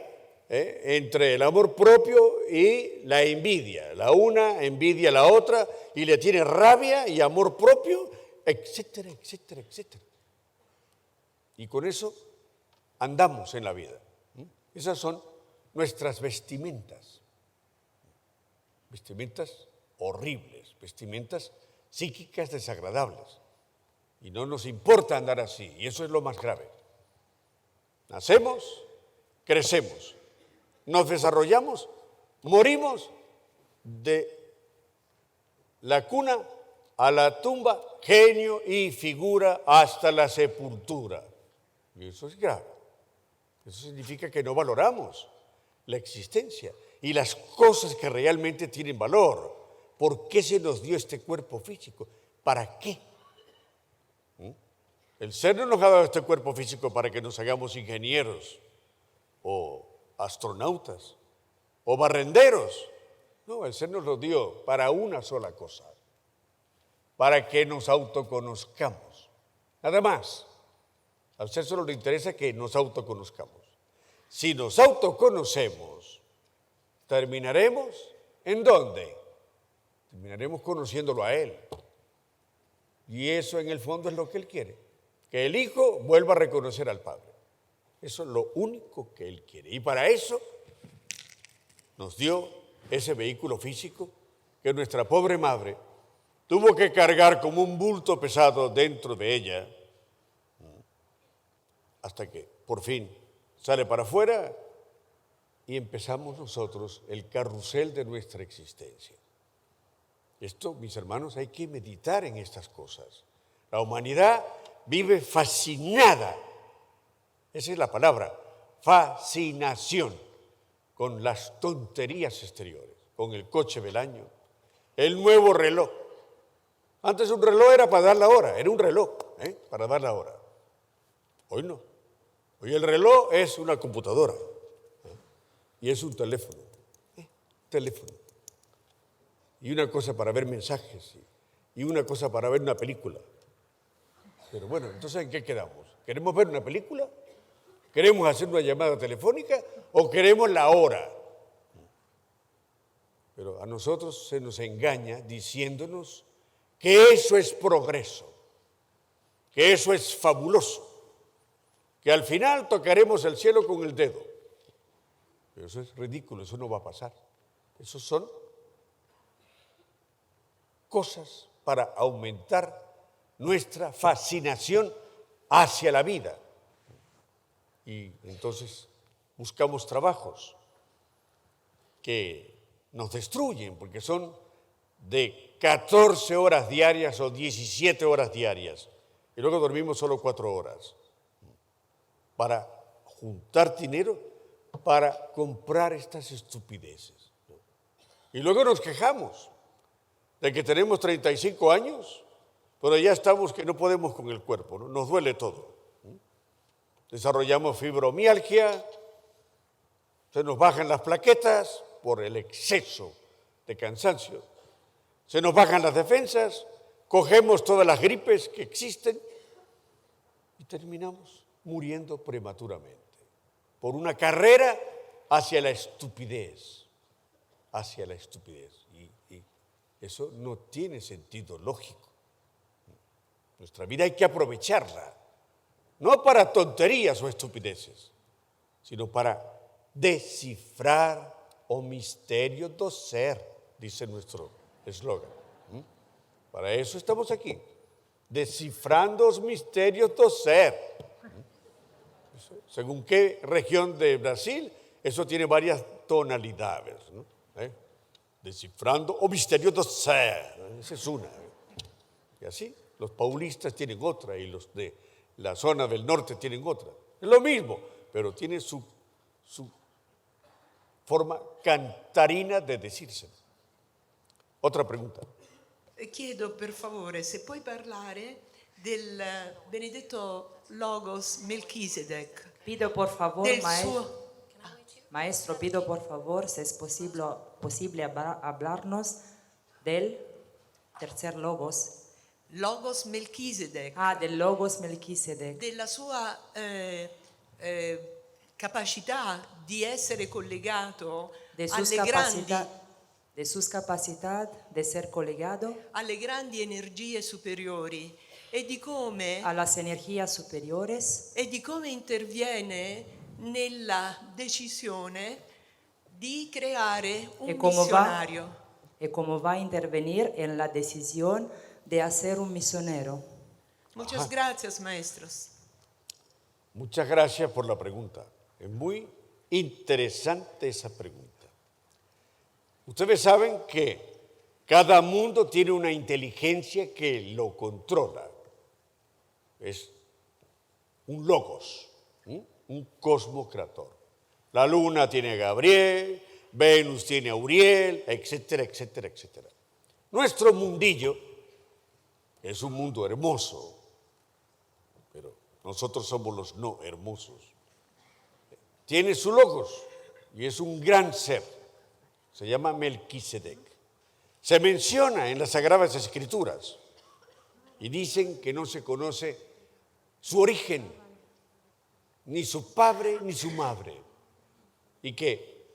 entre el amor propio y la envidia. La una envidia a la otra y le tiene rabia y amor propio, etcétera, etcétera, etcétera. Y con eso andamos en la vida. Esas son nuestras vestimentas. Vestimentas horribles, vestimentas psíquicas desagradables. Y no nos importa andar así, y eso es lo más grave. Nacemos, crecemos, nos desarrollamos, morimos de la cuna a la tumba, genio y figura hasta la sepultura. Y eso es grave. Eso significa que no valoramos la existencia y las cosas que realmente tienen valor. ¿Por qué se nos dio este cuerpo físico? ¿Para qué? El ser no nos ha dado este cuerpo físico para que nos hagamos ingenieros o astronautas o barrenderos. No, el ser nos lo dio para una sola cosa, para que nos autoconozcamos. Nada más. Al ser solo le interesa que nos autoconozcamos. Si nos autoconocemos, terminaremos ¿en dónde? Terminaremos conociéndolo a Él. Y eso en el fondo es lo que Él quiere. Que el Hijo vuelva a reconocer al Padre. Eso es lo único que Él quiere. Y para eso nos dio ese vehículo físico que nuestra pobre madre tuvo que cargar como un bulto pesado dentro de ella hasta que por fin sale para afuera y empezamos nosotros el carrusel de nuestra existencia. Esto, mis hermanos, hay que meditar en estas cosas. La humanidad vive fascinada, esa es la palabra, fascinación, con las tonterías exteriores, con el coche del año, el nuevo reloj. Antes un reloj era para dar la hora, era un reloj para dar la hora. Hoy no. Hoy el reloj es una computadora y es un teléfono. Teléfono. Y una cosa para ver mensajes y una cosa para ver una película. Pero bueno, entonces ¿en qué quedamos? ¿Queremos ver una película? ¿Queremos hacer una llamada telefónica o queremos la hora? Pero a nosotros se nos engaña diciéndonos que eso es progreso, que eso es fabuloso, que al final tocaremos el cielo con el dedo. Pero eso es ridículo, eso no va a pasar. Eso son cosas para aumentar nuestra fascinación hacia la vida. Y entonces buscamos trabajos que nos destruyen porque son de 14 horas diarias o 17 horas diarias y luego dormimos solo 4 horas para juntar dinero para comprar estas estupideces. Y luego nos quejamos de que tenemos 35 años, pero ya estamos que no podemos con el cuerpo, ¿no? Nos duele todo. Desarrollamos fibromialgia, se nos bajan las plaquetas por el exceso de cansancio, se nos bajan las defensas, cogemos todas las gripes que existen y terminamos muriendo prematuramente por una carrera hacia la estupidez, y eso no tiene sentido lógico. Nuestra vida hay que aprovecharla, no para tonterías o estupideces, sino para descifrar o misterio do ser, dice nuestro eslogan. Para eso estamos aquí, descifrando los misterios do ser. Según qué región de Brasil, eso tiene varias tonalidades, ¿no? Descifrando o misterio do ser, esa es una. Y así, los paulistas tienen otra y los de la zona del norte tienen otra. Es lo mismo, pero tiene su forma cantarina de decirse. Otra pregunta. Chiedo per favore se puoi parlare del benedetto Logos Melchisedec. Pido por favor, Del maestro, pido por favor, si es posible hablarnos del tercer Logos. Logos Melchisedec. Del Logos Melchisedec. Della sua capacità di essere collegato De sus capacidades de ser colegado alle grandi energie superiori e di come a las energías superiores interviene nella decisione di creare un y cómo misionario. va a intervenir en la decisión de hacer un misionero. Muchas gracias, maestros. Muchas gracias por la pregunta. Es muy interesante esa pregunta. Ustedes saben que cada mundo tiene una inteligencia que lo controla. Es un logos, un cosmocrator. La luna tiene a Gabriel, Venus tiene a Uriel, etcétera, etcétera, etcétera. Nuestro mundillo es un mundo hermoso, pero nosotros somos los no hermosos. Tiene su logos y es un gran ser. Se llama Melquisedec. Se menciona en las Sagradas Escrituras y dicen que no se conoce su origen, ni su padre ni su madre, y que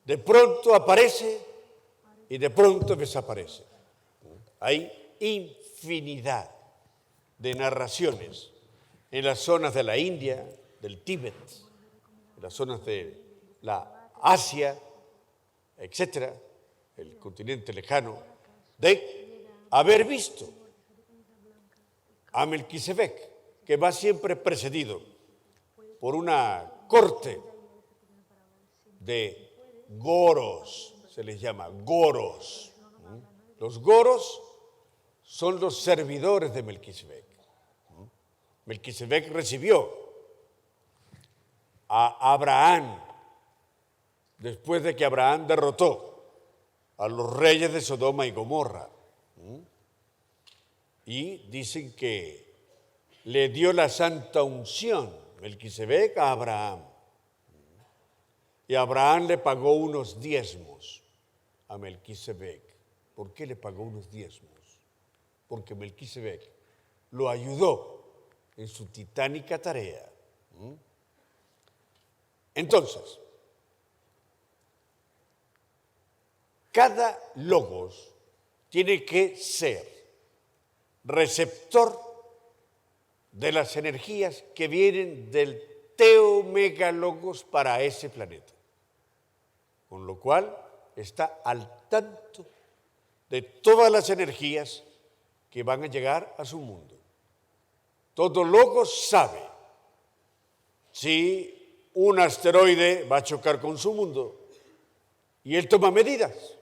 de pronto aparece y de pronto desaparece. Hay infinidad de narraciones en las zonas de la India, del Tíbet, en las zonas de la Asia, etcétera, el continente lejano, de haber visto a Melquisedec, que va siempre precedido por una corte de goros, se les llama goros. Los goros son los servidores de Melquisedec. Melquisedec recibió a Abraham después de que Abraham derrotó a los reyes de Sodoma y Gomorra. Y dicen que le dio la santa unción Melquisedec a Abraham. Y Abraham le pagó unos diezmos a Melquisedec. ¿Por qué le pagó unos diezmos? Porque Melquisedec lo ayudó en su titánica tarea. Entonces, cada logos tiene que ser receptor de las energías que vienen del teomegalogos para ese planeta. Con lo cual está al tanto de todas las energías que van a llegar a su mundo. Todo logos sabe si un asteroide va a chocar con su mundo y él toma medidas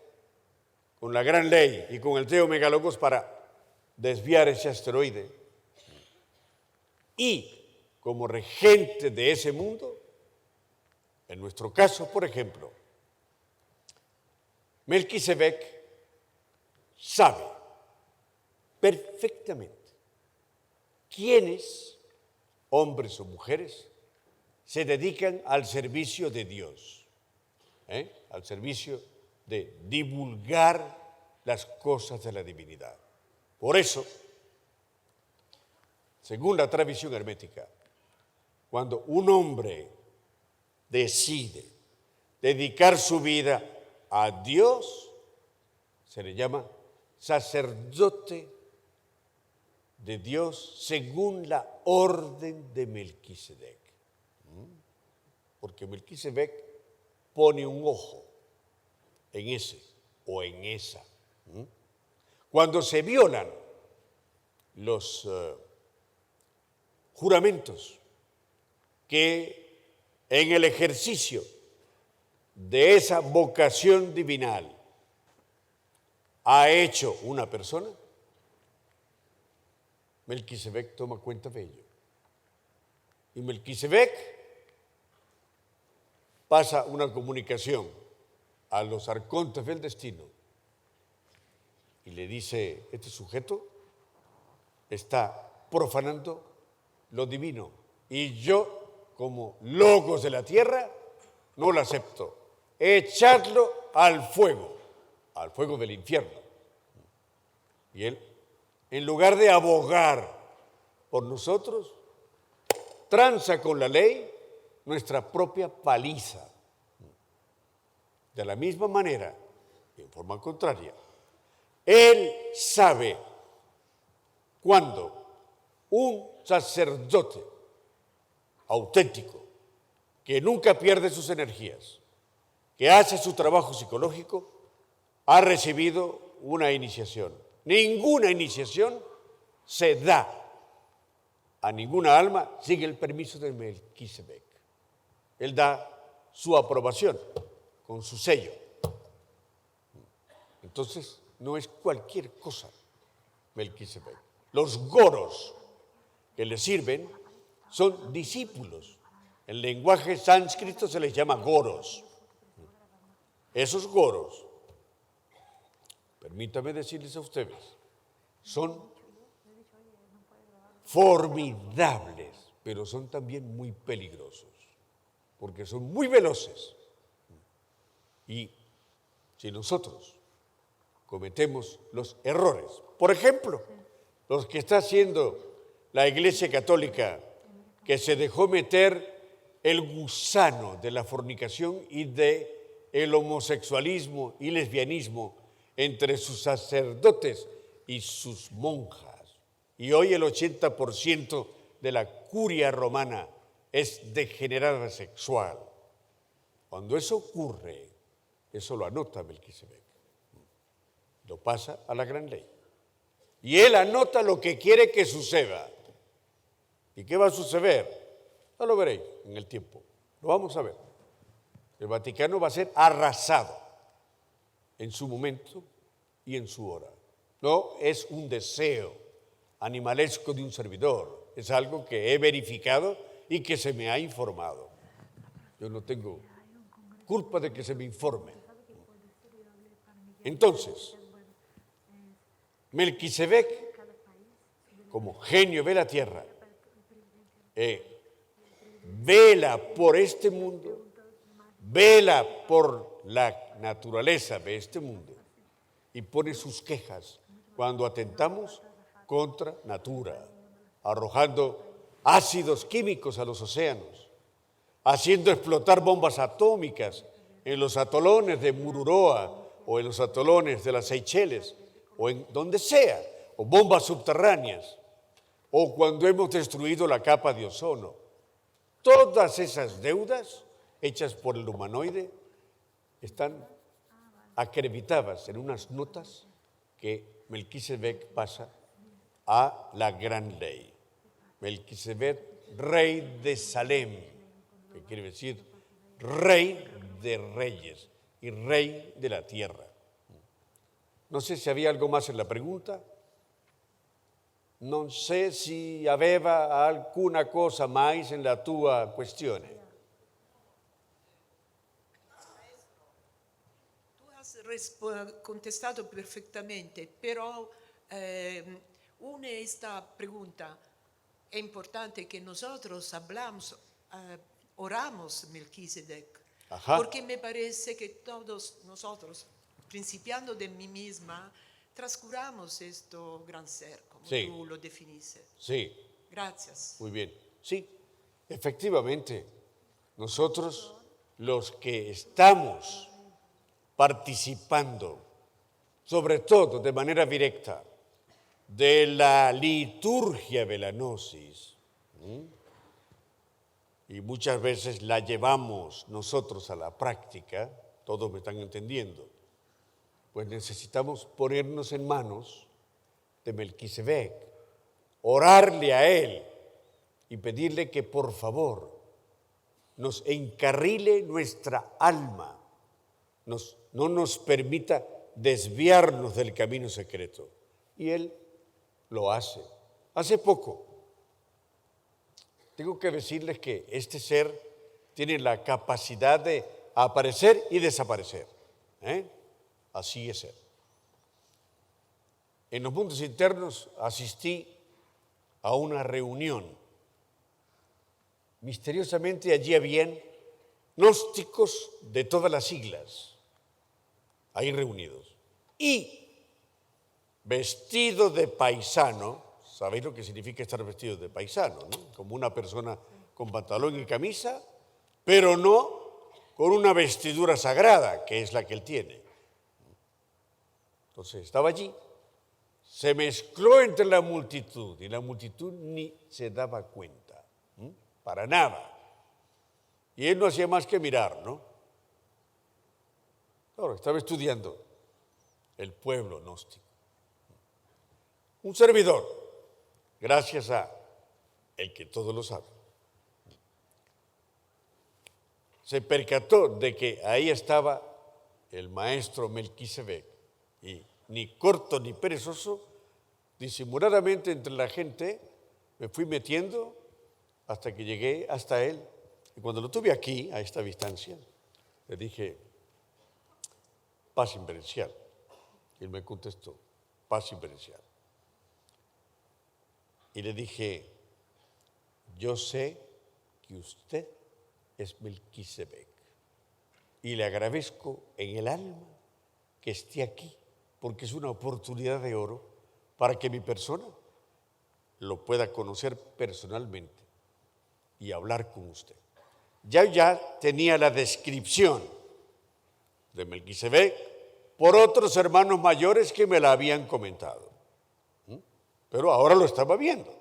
con la gran ley y con el teomegalogos para desviar ese asteroide. Y como regente de ese mundo, en nuestro caso, por ejemplo, Melquisedec sabe perfectamente quiénes, hombres o mujeres, se dedican al servicio de Dios, al servicio de divulgar las cosas de la divinidad. Por eso, según la tradición hermética, cuando un hombre decide dedicar su vida a Dios, se le llama sacerdote de Dios según la orden de Melquisedec. Porque Melquisedec pone un ojo en ese o en esa. Cuando se violan los juramentos que en el ejercicio de esa vocación divinal ha hecho una persona, Melquisedec toma cuenta de ello. Y Melquisedec pasa una comunicación a los arcontes del destino y le dice, este sujeto está profanando lo divino y yo, como logos de la tierra, no lo acepto. Echadlo al fuego del infierno. Y él, en lugar de abogar por nosotros, tranza con la ley nuestra propia paliza. De la misma manera, en forma contraria, él sabe cuando un sacerdote auténtico, que nunca pierde sus energías, que hace su trabajo psicológico, ha recibido una iniciación. Ninguna iniciación se da a ninguna alma sin el permiso de Melquisedec. Él da su aprobación con su sello. Entonces, no es cualquier cosa Melquisedec. Los goros que le sirven son discípulos. En lenguaje sánscrito se les llama goros. Esos goros, permítame decirles a ustedes, son formidables, pero son también muy peligrosos, porque son muy veloces. Y si nosotros cometemos los errores, por ejemplo, los que está haciendo la Iglesia Católica, que se dejó meter el gusano de la fornicación y del homosexualismo y lesbianismo entre sus sacerdotes y sus monjas. Y hoy el 80% de la curia romana es degenerada sexual. Cuando eso ocurre, eso lo anota Melquisedec. Lo pasa a la gran ley. Y él anota lo que quiere que suceda. ¿Y qué va a suceder? Ya lo veréis en el tiempo. Lo vamos a ver. El Vaticano va a ser arrasado en su momento y en su hora. No es un deseo animalesco de un servidor. Es algo que he verificado y que se me ha informado. Yo no tengo culpa de que se me informe. Entonces, Melquisedec, como genio de la tierra, vela por este mundo, vela por la naturaleza de este mundo y pone sus quejas cuando atentamos contra natura, arrojando ácidos químicos a los océanos, haciendo explotar bombas atómicas en los atolones de Mururoa o en los atolones de las Seychelles o en donde sea, o bombas subterráneas, o cuando hemos destruido la capa de ozono. Todas esas deudas hechas por el humanoide están acreditadas en unas notas que Melquisedec pasa a la gran ley. Melquisedec, rey de Salem, que quiere decir rey de reyes y rey de la tierra. No sé si había algo más en la pregunta. Non sé se aveva alcuna cosa más en la tua questione. Tu has contestato perfectamente, pero una esta pregunta es importante que nosotros hablamos, oramos Melquisedec, porque me parece que todos nosotros, principiando de mí misma, transcuramos esto gran ser, como tú lo definiste. Sí. Gracias. Muy bien. Sí, efectivamente, nosotros los que estamos participando, sobre todo de manera directa, de la liturgia de la gnosis, y muchas veces la llevamos nosotros a la práctica, todos me están entendiendo, pues necesitamos ponernos en manos de Melquisedec, orarle a él y pedirle que por favor nos encarrile nuestra alma, no nos permita desviarnos del camino secreto. Y él lo hace. Hace poco, tengo que decirles que este ser tiene la capacidad de aparecer y desaparecer. Así es él. En los mundos internos asistí a una reunión. Misteriosamente allí habían gnósticos de todas las siglas, ahí reunidos. Y vestido de paisano, ¿sabéis lo que significa estar vestido de paisano, no? Como una persona con pantalón y camisa, pero no con una vestidura sagrada, que es la que él tiene. Entonces estaba allí, se mezcló entre la multitud y la multitud ni se daba cuenta, para nada. Y él no hacía más que mirar, ¿no? Ahora, estaba estudiando el pueblo gnóstico. Un servidor, gracias a el que todo lo sabe, se percató de que ahí estaba el maestro Melquisedec y ni corto ni perezoso, disimuladamente entre la gente me fui metiendo hasta que llegué hasta él. Y cuando lo tuve aquí, a esta distancia, le dije, paz inverencial. Y él me contestó, paz inverencial. Y le dije, yo sé que usted es Melquisedec y le agradezco en el alma que esté aquí, porque es una oportunidad de oro para que mi persona lo pueda conocer personalmente y hablar con usted. Ya tenía la descripción de Melquisedec por otros hermanos mayores que me la habían comentado, pero ahora lo estaba viendo.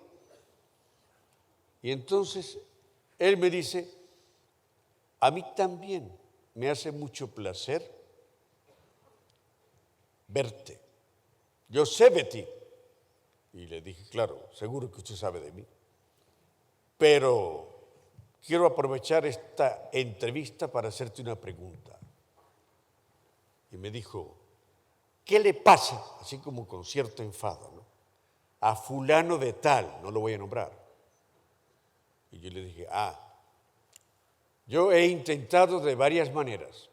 Y entonces él me dice, a mí también me hace mucho placer verte. Yo sé de ti. Y le dije, claro, seguro que usted sabe de mí. Pero quiero aprovechar esta entrevista para hacerte una pregunta. Y me dijo, ¿qué le pasa? Así como con cierto enfado, ¿no? A fulano de tal, no lo voy a nombrar. Y yo le dije, yo he intentado de varias maneras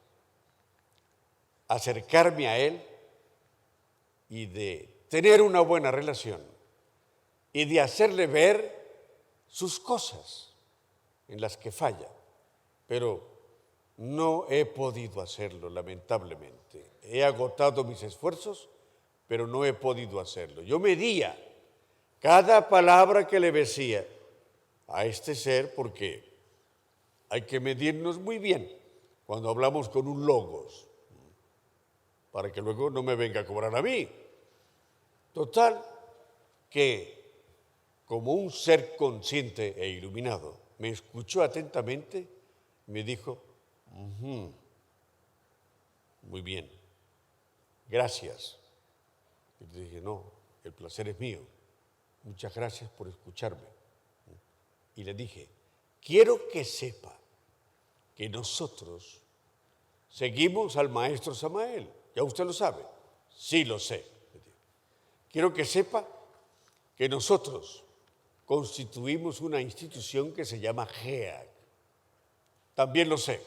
acercarme a él y de tener una buena relación y de hacerle ver sus cosas. en las que falla, pero no he podido hacerlo, lamentablemente. He agotado mis esfuerzos, pero no he podido hacerlo. Yo medía cada palabra que le decía a este ser, porque hay que medirnos muy bien cuando hablamos con un logos, para que luego no me venga a cobrar a mí. Total, que como un ser consciente e iluminado, me escuchó atentamente, me dijo, muy bien, gracias. Y le dije, no, el placer es mío, muchas gracias por escucharme. Y le dije, quiero que sepa que nosotros seguimos al maestro Samael. ¿Ya usted lo sabe? Sí, lo sé. Quiero que sepa que nosotros constituimos una institución que se llama GEAC. También lo sé.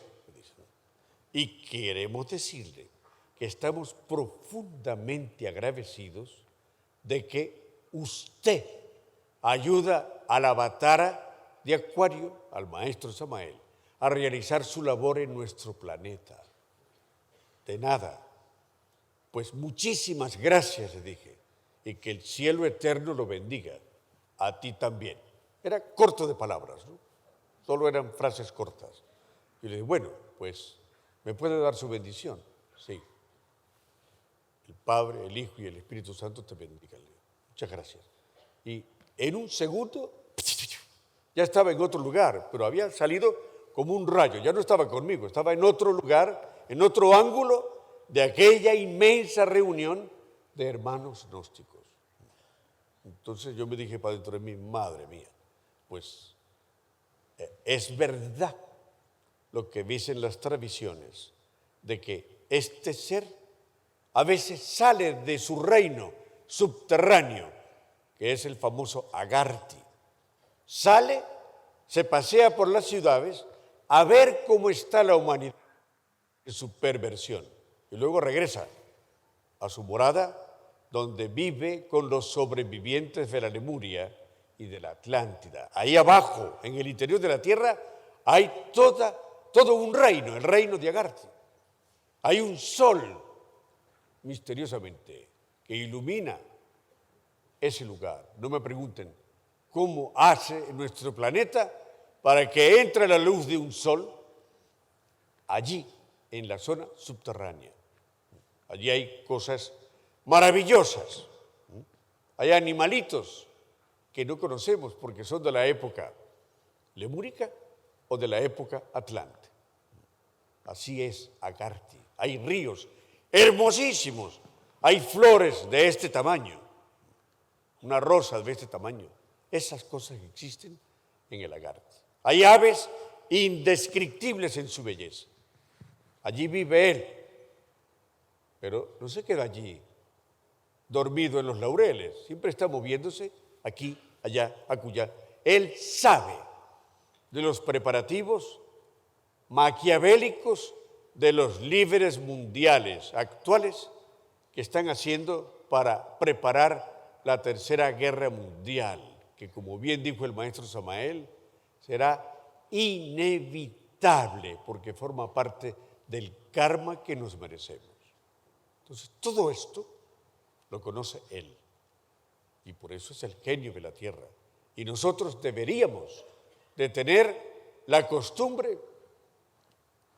Y queremos decirle que estamos profundamente agradecidos de que usted ayuda al Avatara de Acuario, al maestro Samael, a realizar su labor en nuestro planeta. De nada. Pues muchísimas gracias, le dije, y que el cielo eterno lo bendiga, a ti también. Era corto de palabras, ¿no? Solo eran frases cortas. Y le dije, bueno, pues, ¿me puede dar su bendición? Sí. El Padre, el Hijo y el Espíritu Santo te bendigan. Muchas gracias. Y en un segundo, ya estaba en otro lugar, pero había salido como un rayo, ya no estaba conmigo, estaba en otro lugar, en otro ángulo de aquella inmensa reunión de hermanos gnósticos. Entonces yo me dije para dentro de mí, madre mía, pues es verdad lo que dicen las tradiciones, de que este ser a veces sale de su reino subterráneo, que es el famoso Agarthy. Sale, se pasea por las ciudades a ver cómo está la humanidad en su perversión. Y luego regresa a su morada, donde vive con los sobrevivientes de la Lemuria y de la Atlántida. Ahí abajo, en el interior de la tierra, hay todo un reino, el reino de Agarthy. Hay un sol, misteriosamente, que ilumina ese lugar. No me pregunten cómo hace nuestro planeta para que entre la luz de un sol allí, en la zona subterránea. Allí hay cosas maravillosas. Hay animalitos que no conocemos porque son de la época lemúrica o de la época atlante. Así es Agarthy. Hay ríos hermosísimos. Hay flores de este tamaño. Una rosa de este tamaño. Esas cosas existen en el Agarthy. Hay aves indescriptibles en su belleza. Allí vive él. Pero no se queda allí, dormido en los laureles. Siempre está moviéndose aquí, allá, acullá. Él sabe de los preparativos maquiavélicos de los líderes mundiales actuales que están haciendo para preparar la Tercera Guerra Mundial, que como bien dijo el maestro Samael, será inevitable porque forma parte del karma que nos merecemos. Entonces, todo esto lo conoce él y por eso es el genio de la tierra. Y nosotros deberíamos de tener la costumbre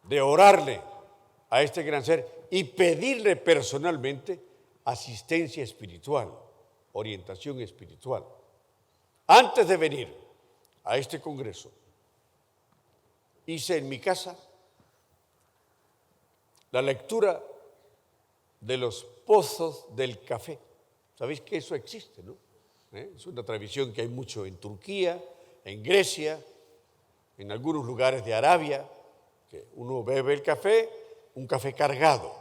de orarle a este gran ser y pedirle personalmente asistencia espiritual, orientación espiritual. Antes de venir a este congreso, hice en mi casa la lectura de los pozos del café. Sabéis que eso existe, ¿no? Es una tradición que hay mucho en Turquía, en Grecia, en algunos lugares de Arabia, que uno bebe el café, un café cargado.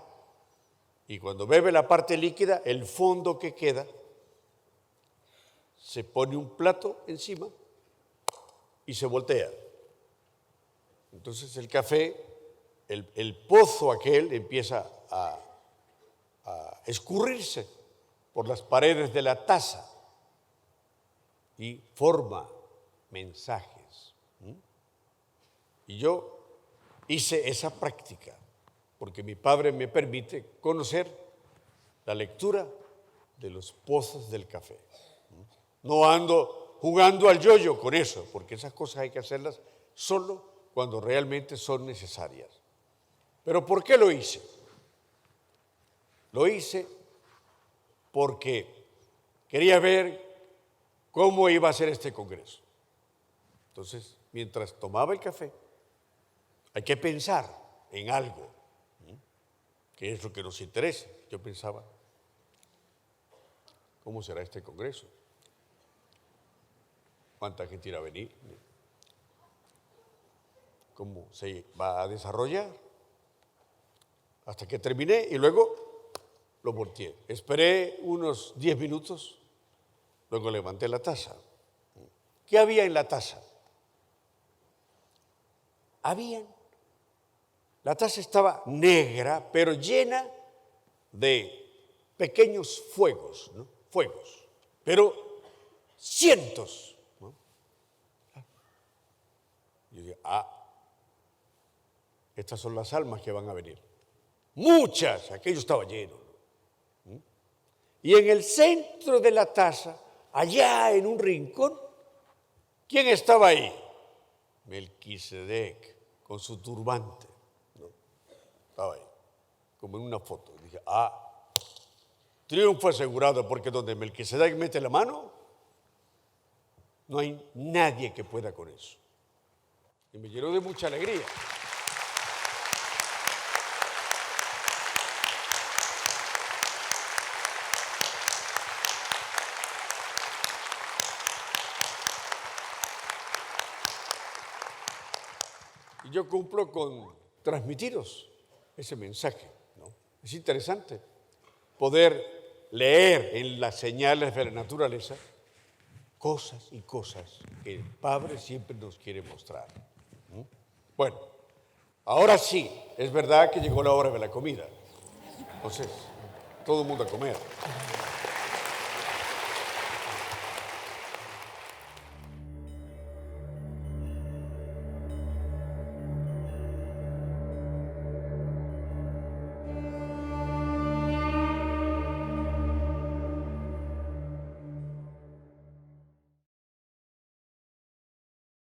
Y cuando bebe la parte líquida, el fondo que queda, se pone un plato encima y se voltea. Entonces el café, el pozo aquel empieza a escurrirse por las paredes de la taza y forma mensajes. Y yo hice esa práctica, porque mi padre me permite conocer la lectura de los pozos del café. No ando jugando al yo-yo con eso, porque esas cosas hay que hacerlas solo cuando realmente son necesarias. ¿Pero por qué lo hice? Lo hice porque quería ver cómo iba a ser este congreso. Entonces, mientras tomaba el café, hay que pensar en algo, que es lo que nos interesa. Yo pensaba, ¿cómo será este congreso? ¿Cuánta gente irá a venir? ¿Cómo se va a desarrollar? Hasta que terminé y luego lo volteé. Esperé unos 10 minutos, luego levanté la taza. ¿Qué había en la taza? La taza estaba negra, pero llena de pequeños fuegos, ¿no? Fuegos, pero cientos, ¿no? Yo dije, estas son las almas que van a venir. Muchas, aquello estaba lleno, ¿no? Y en el centro de la taza, allá en un rincón, ¿quién estaba ahí? Melquisedec, con su turbante, ¿no? Estaba ahí, como en una foto. Y dije, triunfo asegurado, porque donde Melquisedec mete la mano, no hay nadie que pueda con eso. Y me llenó de mucha alegría. Y yo cumplo con transmitiros ese mensaje, ¿no? Es interesante poder leer en las señales de la naturaleza cosas y cosas que el Padre siempre nos quiere mostrar. Bueno, ahora sí, es verdad que llegó la hora de la comida. Entonces, todo el mundo a comer.